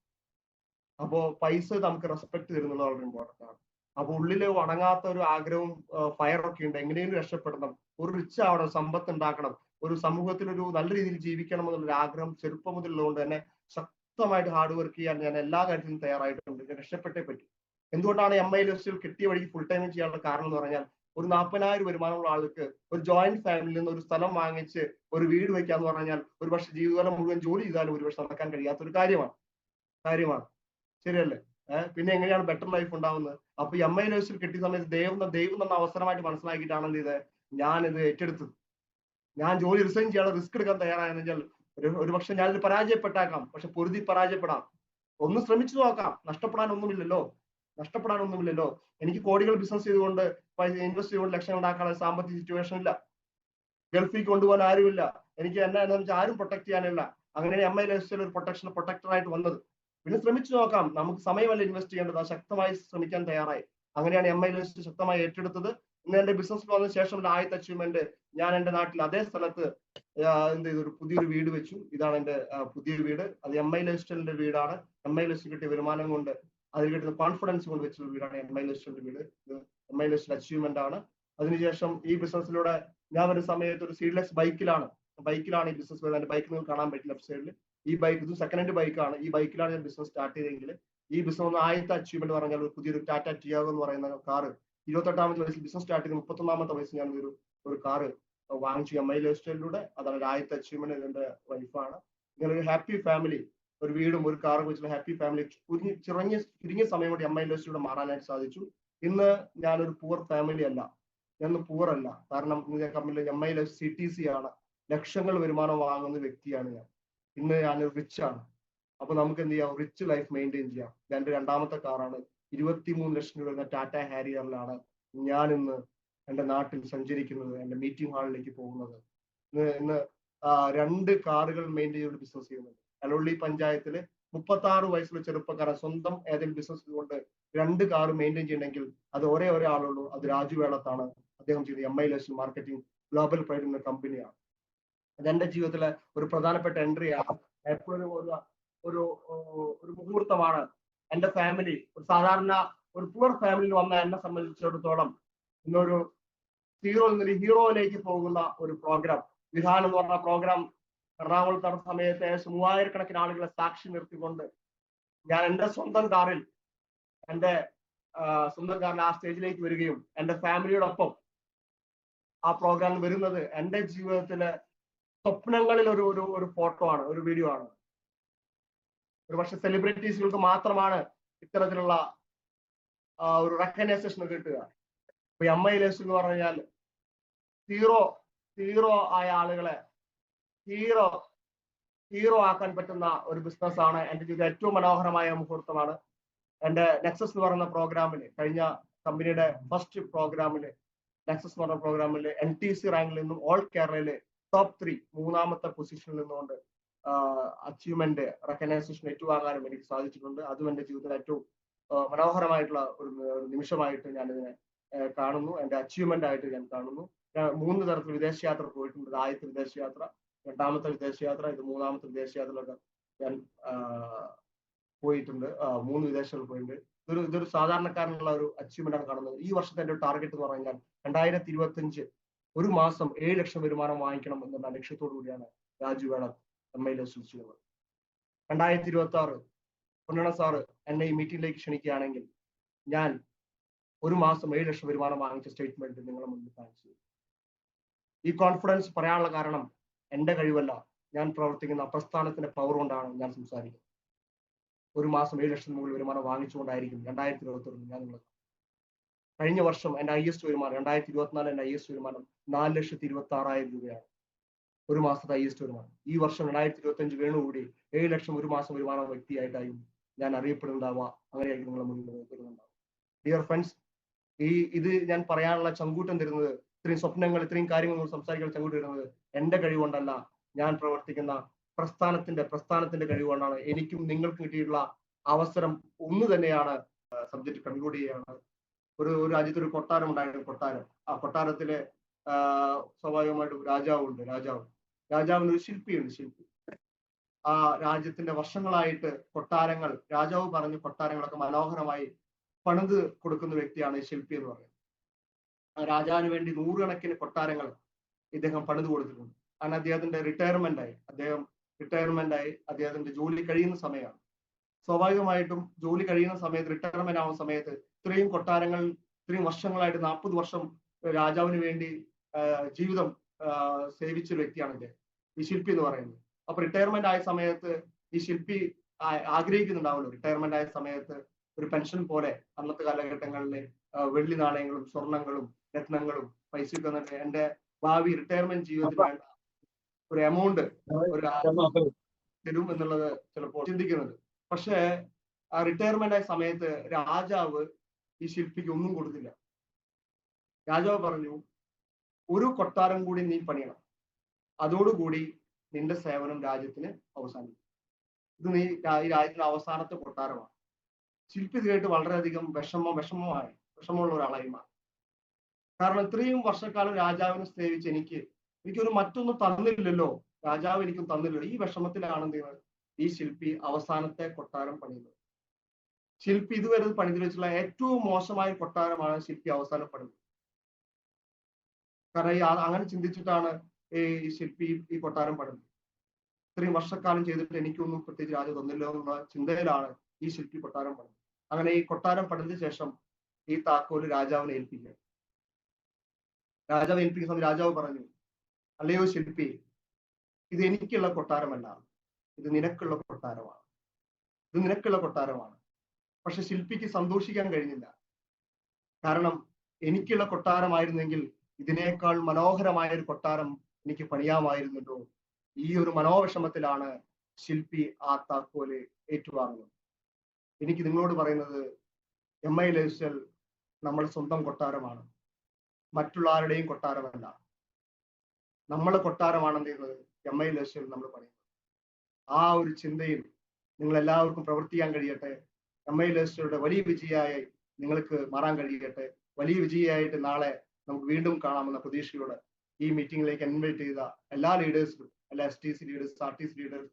[SPEAKER 1] അപ്പോൾ പൈസ നമുക്ക് റെസ്പെക്ട് തരുന്നത് വളരെ ഇമ്പോർട്ടൻ്റ് ആണ്. അപ്പൊ ഉള്ളില് അടങ്ങാത്ത ഒരു ആഗ്രഹവും ഫയറൊക്കെ ഉണ്ട്. എങ്ങനെയും രക്ഷപ്പെടണം, ഒരു റിച്ച് ആവണം, സമ്പത്ത് ഉണ്ടാക്കണം, ഒരു സമൂഹത്തിൽ ഒരു നല്ല രീതിയിൽ ജീവിക്കണം എന്നുള്ളൊരു ആഗ്രഹം ചെറുപ്പം മുതലുള്ളതുകൊണ്ട് തന്നെ ശക്തമായിട്ട് ഹാർഡ് വർക്ക് ചെയ്യാൻ ഞാൻ എല്ലാ കാര്യത്തിലും തയ്യാറായിട്ടുണ്ട്. രക്ഷപ്പെട്ടേ പറ്റും. എന്തുകൊണ്ടാണ് MI ലൈഫ്സ്റ്റൈൽ കിട്ടിയ വഴിക്ക് ഫുൾ ടൈം ചെയ്യാനുള്ള കാരണം എന്ന് പറഞ്ഞാൽ, ഒരു 40,000 വരുമാനമുള്ള ആൾക്ക് ഒരു ജോയിന്റ് ഫാമിലിയിൽ നിന്ന് ഒരു സ്ഥലം വാങ്ങിച്ച് ഒരു വീട് വയ്ക്കാന്ന് പറഞ്ഞാൽ ഒരുപക്ഷെ ജീവിതകാലം മുഴുവൻ ജോലി ചെയ്താലും ഒരുപക്ഷെ നടക്കാൻ കഴിയാത്തൊരു കാര്യമാണ്. ശരിയല്ലേ? പിന്നെ എങ്ങനെയാണ് ബെറ്റർ ലൈഫ് ഉണ്ടാവുന്നത്? അപ്പൊ ഈ MI ലൈഫ്സ്റ്റൈൽ കിട്ടിയ സമയത്ത് ദൈവം തന്ന അവസരമായിട്ട് മനസ്സിലാക്കിയിട്ടാണ് എന്ത് ചെയ്തത്, ഞാനിത് ഏറ്റെടുത്തത്. ഞാൻ ജോലി റിസൈൻ ചെയ്യാതെ റിസ്ക് എടുക്കാൻ തയ്യാറായെന്ന് ഒരുപക്ഷെ ഞാനിത് പരാജയപ്പെട്ടേക്കാം, പക്ഷെ പൊരുതി പരാജയപ്പെടാം. ഒന്ന് ശ്രമിച്ചു നോക്കാം. നഷ്ടപ്പെടാനൊന്നുമില്ലല്ലോ. എനിക്ക് കോടികൾ ബിസിനസ് ചെയ്തുകൊണ്ട് ഇൻവെസ്റ്റ് ചെയ്തുകൊണ്ട് ലക്ഷങ്ങൾ ഉണ്ടാക്കാനുള്ള സാമ്പത്തിക സിറ്റുവേഷൻ ഇല്ല. ഗൾഫിൽ കൊണ്ടുപോകാൻ ആരുമില്ല. എനിക്ക് എന്നെ ആരും പ്രൊട്ടക്ട് ചെയ്യാനില്ല. അങ്ങനെയാണ് MI ലൈഫ്സ്റ്റൈൽ ഒരു പ്രൊട്ടക്ടറായിട്ട് വന്നത്. പിന്നെ ശ്രമിച്ചു നോക്കാം. നമുക്ക് സമയമല്ല ഇൻവെസ്റ്റ് ചെയ്യേണ്ടത്, അത് ശക്തമായി ശ്രമിക്കാൻ തയ്യാറായി. അങ്ങനെയാണ് MI ലൈഫ്സ്റ്റൈൽ ശക്തമായി ഏറ്റെടുത്തത്. ഇന്ന് എന്റെ ബിസിനസ് വന്നതിന് ശേഷമുള്ള ആദ്യത്തെ അച്ചീവ്മെന്റ്, ഞാൻ എൻ്റെ നാട്ടിൽ അതേ സ്ഥലത്ത് എന്ത് ചെയ്തു, ഒരു പുതിയൊരു വീട് വെച്ചു. ഇതാണ് എൻ്റെ പുതിയ വീട്. അത് MI ലൈഫ്സ്റ്റൈലിന്റെ വീടാണ്. MI ലൈഫ്സ്റ്റൈൽ കിട്ടിയ വരുമാനം കൊണ്ട്, അതിൽ കിട്ടുന്ന കോൺഫിഡൻസ് കൊണ്ട് വെച്ചുള്ള വീടാണ് MI ലൈഫ്സ്റ്റൈലിന്റെ വീട്. ഇത് MI ലൈഫ്സ്റ്റൈൽ അച്ചീവ്മെന്റ് ആണ്. അതിനുശേഷം ഈ ബിസിനസ്സിലൂടെ ഞാൻ ഒരു സമയത്ത് ഒരു സീഡ്ലെസ് ബൈക്കിലാണ് ഈ ബിസിനസ് വരുന്നത്. എൻ്റെ ബൈക്ക് നിങ്ങൾക്ക് കാണാൻ പറ്റും ലെഫ്റ്റ് സൈഡിൽ. ഈ ബൈക്ക് ഇത് സെക്കൻഡ് ഹാൻഡ് ബൈക്കാണ്. ഈ ബൈക്കിലാണ് ഞാൻ ബിസിനസ് സ്റ്റാർട്ട് ചെയ്തെങ്കിൽ ഈ ബിസിനസ് ആദ്യത്തെ അച്ചീവ്മെന്റ് പറഞ്ഞാൽ ഒരു പുതിയൊരു ടാറ്റ ടിയാഗോ എന്ന് പറയുന്ന കാറ് 28ാമത്തെ വയസ്സിൽ ബിസിനസ് സ്റ്റാർട്ട് ചെയ്ത് 31ാമത്തെ വയസ്സിൽ ഞാൻ ഒരു കാറ് വാങ്ങിച്ചു MI ലൈഫ്സ്റ്റൈലിലൂടെ. അതാണ് ആദ്യത്തെ അച്ചീവ്മെന്റ്. എൻ്റെ വൈഫാണ്. ഇങ്ങനെ ഒരു ഹാപ്പി ഫാമിലി, ഒരു വീടും ഒരു കാറും വെച്ചുള്ള ഹാപ്പി ഫാമിലി ചുരുങ്ങിയ സമയം കൊണ്ട് MI ലൈഫ്സ്റ്റൈലിലൂടെ മാറാനായിട്ട് സാധിച്ചു. ഇന്ന് ഞാനൊരു പൂർ ഫാമിലി അല്ല, ഞാൻ പൂർ അല്ല. കാരണം കമ്പനിയിൽ CTC ആണ്, ലക്ഷങ്ങൾ വരുമാനം വാങ്ങുന്ന വ്യക്തിയാണ് ഞാൻ. ഇന്ന് ഞാൻ റിച്ച് ആണ്. അപ്പൊ നമുക്ക് എന്ത് ചെയ്യാം, റിച്ച് ലൈഫ് മെയിൻറ്റെയിൻ ചെയ്യാം. എന്റെ രണ്ടാമത്തെ കാറാണ്, 23 ലക്ഷം രൂപ വരുന്ന ടാറ്റ ഹാരിയറിലാണ് ഞാൻ ഇന്ന് എന്റെ നാട്ടിൽ സഞ്ചരിക്കുന്നത്, എന്റെ മീറ്റിംഗ് ഹാളിലേക്ക് പോകുന്നത്. ഇന്ന് 2 കാറുകൾ മെയിൻറ്റെയിൻ ചെയ്ത് ബിസിനസ് ചെയ്യുന്നുണ്ട്. അലോള്ളി പഞ്ചായത്തില് 36 വയസ്സുള്ള ചെറുപ്പക്കാരൻ സ്വന്തം ഏതെങ്കിലും ബിസിനസ് കൊണ്ട് 2 കാർ മെയിൻറ്റെയിൻ ചെയ്യണമെങ്കിൽ അത് ഒരേ ആളുള്ളൂ, അത് രാജു വേളത്താണ്. അദ്ദേഹം ചെയ്ത് MI licence marketing global pride എന്ന കമ്പനിയാണ്. അതെന്റെ ജീവിതത്തിലെ ഒരു പ്രധാനപ്പെട്ട എൻട്രിയാണ്. എപ്പോഴും ഒരു ഒരു മുഹൂർത്തമാണ്. എന്റെ ഫാമിലി ഒരു സാധാരണ ഒരു പുവർ ഫാമിലിയിൽ വന്ന എന്നെ സംബന്ധിച്ചിടത്തോളം ഇന്നൊരു സീറോയിൽ നിന്ന് ഹീറോയിലേക്ക് പോകുന്ന ഒരു പ്രോഗ്രാം, വിധാനം എന്ന് പറഞ്ഞ പ്രോഗ്രാം എറണാകുളത്ത് നടന്ന സമയത്ത് 3000 കണക്കിന് ആളുകളെ സാക്ഷി നിർത്തിക്കൊണ്ട് ഞാൻ എന്റെ സ്വന്തം കാറിൽ ആ സ്റ്റേജിലേക്ക് വരികയും എന്റെ ഫാമിലിയോടൊപ്പം ആ പ്രോഗ്രാം വരുന്നത് എന്റെ ജീവിതത്തിലെ സ്വപ്നങ്ങളിൽ ഒരു ഫോട്ടോ ആണ്, ഒരു വീഡിയോ ആണ്. ഒരു പക്ഷെ സെലിബ്രിറ്റീസുകൾക്ക് മാത്രമാണ് ഇത്തരത്തിലുള്ള ഒരു റെക്കഗ്നൈസേഷൻ കിട്ടുക. ഇപ്പൊ MI ലൈസൻസ് എന്ന് പറഞ്ഞാൽ സീറോ ആയ ആളുകളെ ഹീറോ ആക്കാൻ പറ്റുന്ന ഒരു ബിസിനസ് ആണ്. എന്റെ ജീവിതം ഏറ്റവും മനോഹരമായ മുഹൂർത്തമാണ്. എന്റെ നെക്സസ് എന്ന് പറയുന്ന പ്രോഗ്രാമില്, കഴിഞ്ഞ കമ്പനിയുടെ ഫസ്റ്റ് പ്രോഗ്രാമില്, നെക്സസ് എന്ന് പറഞ്ഞ പ്രോഗ്രാമില് NTC റാങ്കിൽ നിന്നും ഓൾ കേരളയിലെ ടോപ്പ് 3 മൂന്നാമത്തെ പൊസിഷനിൽ നിന്നുകൊണ്ട് അച്ചീവ്മെന്റ് റെക്കഗ്നൈസേഷൻ ഏറ്റുവാങ്ങാനും എനിക്ക് സാധിച്ചിട്ടുണ്ട്. അതും എന്റെ ജീവിതത്തിൽ ഏറ്റവും മനോഹരമായിട്ടുള്ള ഒരു നിമിഷമായിട്ട് ഞാൻ ഇതിനെ കാണുന്നു, എന്റെ അച്ചീവ്മെന്റ് ആയിട്ട് ഞാൻ കാണുന്നു. 3 തരത്തിൽ വിദേശയാത്ര പോയിട്ടുണ്ട്. ആദ്യത്തെ വിദേശയാത്ര, രണ്ടാമത്തെ വിദേശയാത്ര, ഇത് മൂന്നാമത്തെ വിദേശയാത്രയിലൊക്കെ ഞാൻ പോയിട്ടുണ്ട്. 3 വിദേശങ്ങളിൽ പോയിട്ടുണ്ട്. ഇതൊരു സാധാരണക്കാരനുള്ള ഒരു അച്ചീവ്മെന്റ് ആണ് കാണുന്നത്. ഈ വർഷത്തെ എന്റെ ടാർഗറ്റ് എന്ന് പറഞ്ഞാൽ 2025 ഒരു മാസം 7 ലക്ഷം വരുമാനം വാങ്ങിക്കണം എന്നുള്ള ലക്ഷ്യത്തോടു കൂടിയാണ് രാജു വേളം MI ലൈസൻസ് ചെയ്യുന്നത്. 2026 പൊന്നണ സാറ് എന്നെ ഈ മീറ്റിംഗിലേക്ക് ക്ഷണിക്കുകയാണെങ്കിൽ ഞാൻ ഒരു മാസം 7 ലക്ഷം വരുമാനം വാങ്ങിച്ച സ്റ്റേറ്റ്മെന്റ് നിങ്ങളുടെ മുന്നിൽ കാണിച്ചു. ഈ കോൺഫിഡൻസ് പറയാനുള്ള കാരണം എന്റെ കഴിവല്ല, ഞാൻ പ്രവർത്തിക്കുന്ന പ്രസ്ഥാനത്തിന്റെ പവർ കൊണ്ടാണ് ഞാൻ സംസാരിക്കുന്നത്. ഒരു മാസം 7 ലക്ഷം മുകളിൽ വരുമാനം വാങ്ങിച്ചുകൊണ്ടായിരിക്കും 2021 ഞാൻ നിങ്ങളെ. കഴിഞ്ഞ വർഷം എന്റെ ഹൈയസ്റ്റ് വരുമാനം 2024 എന്റെ ഹൈയസ്റ്റ് വരുമാനം 4,26,000 രൂപയാണ്. ഒരു മാസത്തെ ഹൈയസ്റ്റ് വരുമാനം. ഈ വർഷം 2025 വേണുകൂടി 7 ലക്ഷം ഒരു മാസം വരുമാനം വ്യക്തിയായിട്ടായും ഞാൻ അറിയപ്പെടുന്നുണ്ടാവുക. അങ്ങനെയായിരിക്കും നിങ്ങളെ മുന്നിൽ വരുന്നുണ്ടാവുക. ഡിയർ ഫ്രണ്ട്സ്, ഇത് ഞാൻ പറയാനുള്ള ചങ്കൂറ്റം തരുന്നത്, ഇത്രയും സ്വപ്നങ്ങൾ, ഇത്രയും കാര്യങ്ങൾ സംസാരിക്കാൻ ചങ്കൂറ്റം തരുന്നത് എന്റെ കഴിവുകൊണ്ടല്ല, ഞാൻ പ്രവർത്തിക്കുന്ന പ്രസ്ഥാനത്തിന്റെ കഴിവുകൊണ്ടാണ്. എനിക്കും നിങ്ങൾക്കും കിട്ടിയിട്ടുള്ള അവസരം ഒന്ന് തന്നെയാണ്. സബ്ജക്ട് കൺക്ലൂഡ് ചെയ്യുകയാണ്. ഒരു രാജ്യത്ത് ഒരു കൊട്ടാരം ഉണ്ടായിരുന്നു. ആ കൊട്ടാരത്തിലെ സ്വാഭാവികമായിട്ടും രാജാവുണ്ട്. രാജാവിന് ഒരു ശില്പി. ആ രാജ്യത്തിന്റെ വർഷങ്ങളായിട്ട് കൊട്ടാരങ്ങൾ, രാജാവ് പറഞ്ഞു കൊട്ടാരങ്ങളൊക്കെ മനോഹരമായി പണിത് കൊടുക്കുന്ന വ്യക്തിയാണ് ഈ ശില്പി എന്ന് പറയുന്നത്. ആ രാജാവിന് വേണ്ടി 100 കണക്കിന് കൊട്ടാരങ്ങൾ ഇദ്ദേഹം പണിത് കൊടുത്തിട്ടുണ്ട്. കാരണം അദ്ദേഹത്തിന്റെ റിട്ടയർമെന്റ് ആയി അദ്ദേഹത്തിന്റെ ജോലി കഴിയുന്ന സമയമാണ്. സ്വാഭാവികമായിട്ടും ജോലി കഴിയുന്ന സമയത്ത്, റിട്ടയർമെന്റ് ആവുന്ന സമയത്ത് ഇത്രയും കൊട്ടാരങ്ങൾ, ഇത്രയും വർഷങ്ങളായിട്ട് 40 വർഷം രാജാവിന് വേണ്ടി ജീവിതം സേവിച്ച വ്യക്തിയാണ് ഇദ്ദേഹം, ഈ ശില്പി എന്ന് പറയുന്നത്. അപ്പൊ റിട്ടയർമെന്റ് ആയ സമയത്ത് ഈ ശില്പി ആഗ്രഹിക്കുന്നുണ്ടാവുമല്ലോ, റിട്ടയർമെന്റ് ആയ സമയത്ത് ഒരു പെൻഷൻ പോലെ അന്നത്തെ കാലഘട്ടങ്ങളിൽ വെള്ളി നാണയങ്ങളും സ്വർണങ്ങളും രത്നങ്ങളും പൈസയൊക്കെ എന്നിട്ട് എന്റെ ഭാവി റിട്ടയർമെന്റ് ജീവിതത്തിൽ വേണ്ട ഒരു എമൗണ്ട് തരും എന്നുള്ളത് ചിലപ്പോൾ ചിന്തിക്കുന്നത്. പക്ഷേ ആ റിട്ടയർമെന്റ് ആയ സമയത്ത് രാജാവ് ഈ ശില്പിക്ക് ഒന്നും കൊടുത്തില്ല. രാജാവ് പറഞ്ഞു, ഒരു കൊട്ടാരം കൂടി നീ പണിയണം, അതോടുകൂടി നിന്റെ സേവനം രാജ്യത്തിന് അവസാനിക്കും. ഇത് ഈ രാജ്യത്തിന്റെ അവസാനത്തെ കൊട്ടാരമാണ്. ശില്പി കേട്ട് വളരെയധികം വിഷമമുള്ള ഒരാളായി മാറി. കാരണം ഇത്രയും വർഷക്കാലം രാജാവിനെ സേവിച്ച് എനിക്കൊരു മറ്റൊന്നും തന്നില്ലല്ലോ, രാജാവ് എനിക്കും തന്നില്ലല്ലോ. ഈ വിഷമത്തിലാണ് ഈ ശില്പി അവസാനത്തെ കൊട്ടാരം പണിയുന്നത്. ശില്പി ഇതുവരെ പണിതിൽ വെച്ചുള്ള ഏറ്റവും മോശമായ കൊട്ടാരമാണ് ശില്പി അവസാനം പണിത്. കാരണം അങ്ങനെ ചിന്തിച്ചിട്ടാണ് ഈ ശില്പി ഈ കൊട്ടാരം പണിത്. ഇത്രയും വർഷക്കാലം ചെയ്തിട്ട് എനിക്കൊന്നും പ്രത്യേകിച്ച് രാജ തന്നില്ലോ എന്നുള്ള ചിന്തയിലാണ് ഈ ശില്പി കൊട്ടാരം പണിത്. അങ്ങനെ ഈ കൊട്ടാരം പണിതിന് ശേഷം ഈ താക്കോല് രാജാവിനെ ഏൽപ്പിക്കുക. രാജാവ് ഏൽപ്പിക്കുന്ന സമയം രാജാവ് പറഞ്ഞു, അല്ലയോ ശില്പി, ഇത് എനിക്കുള്ള കൊട്ടാരമല്ല, ഇത് നിനക്കുള്ള കൊട്ടാരമാണ്. പക്ഷെ ശില്പിക്ക് സന്തോഷിക്കാൻ കഴിഞ്ഞില്ല. കാരണം എനിക്കുള്ള കൊട്ടാരമായിരുന്നെങ്കിൽ ഇതിനേക്കാൾ മനോഹരമായ ഒരു കൊട്ടാരം എനിക്ക് പണിയാമായിരുന്നല്ലോ. ഈ ഒരു മനോവിഷമത്തിലാണ് ശില്പി ആ താക്കോല് ഏറ്റുവാങ്ങുന്നത്. എനിക്ക് നിങ്ങളോട് പറയുന്നത്, MI ലൈഫ് സ്റ്റൈൽ നമ്മുടെ സ്വന്തം കൊട്ടാരമാണ്, മറ്റുള്ള ആരുടെയും കൊട്ടാരമല്ല. നമ്മളെ കൊട്ടാരമാണെന്ന് ചെയ്യുന്നത് MI ലൈഫ് സ്റ്റൈൽ നമ്മൾ പണിയുന്നത്. ആ ഒരു ചിന്തയിൽ നിങ്ങൾ എല്ലാവർക്കും പ്രവർത്തിക്കാൻ കഴിയട്ടെ. MI ലൈഫ് സ്റ്റൈലിയുടെ വലിയ വിജയമായി നിങ്ങൾക്ക് മാറാൻ കഴിയട്ടെ. വലിയ വിജയമായിട്ട് നാളെ നമുക്ക് വീണ്ടും കാണാമെന്ന പ്രതീക്ഷയോടെ ഈ മീറ്റിംഗിലേക്ക് ഇൻവൈറ്റ് ചെയ്ത എല്ലാ ലീഡേഴ്സിനും, എല്ലാ STC ലീഡേഴ്സ്, RTC ലീഡേഴ്സ്,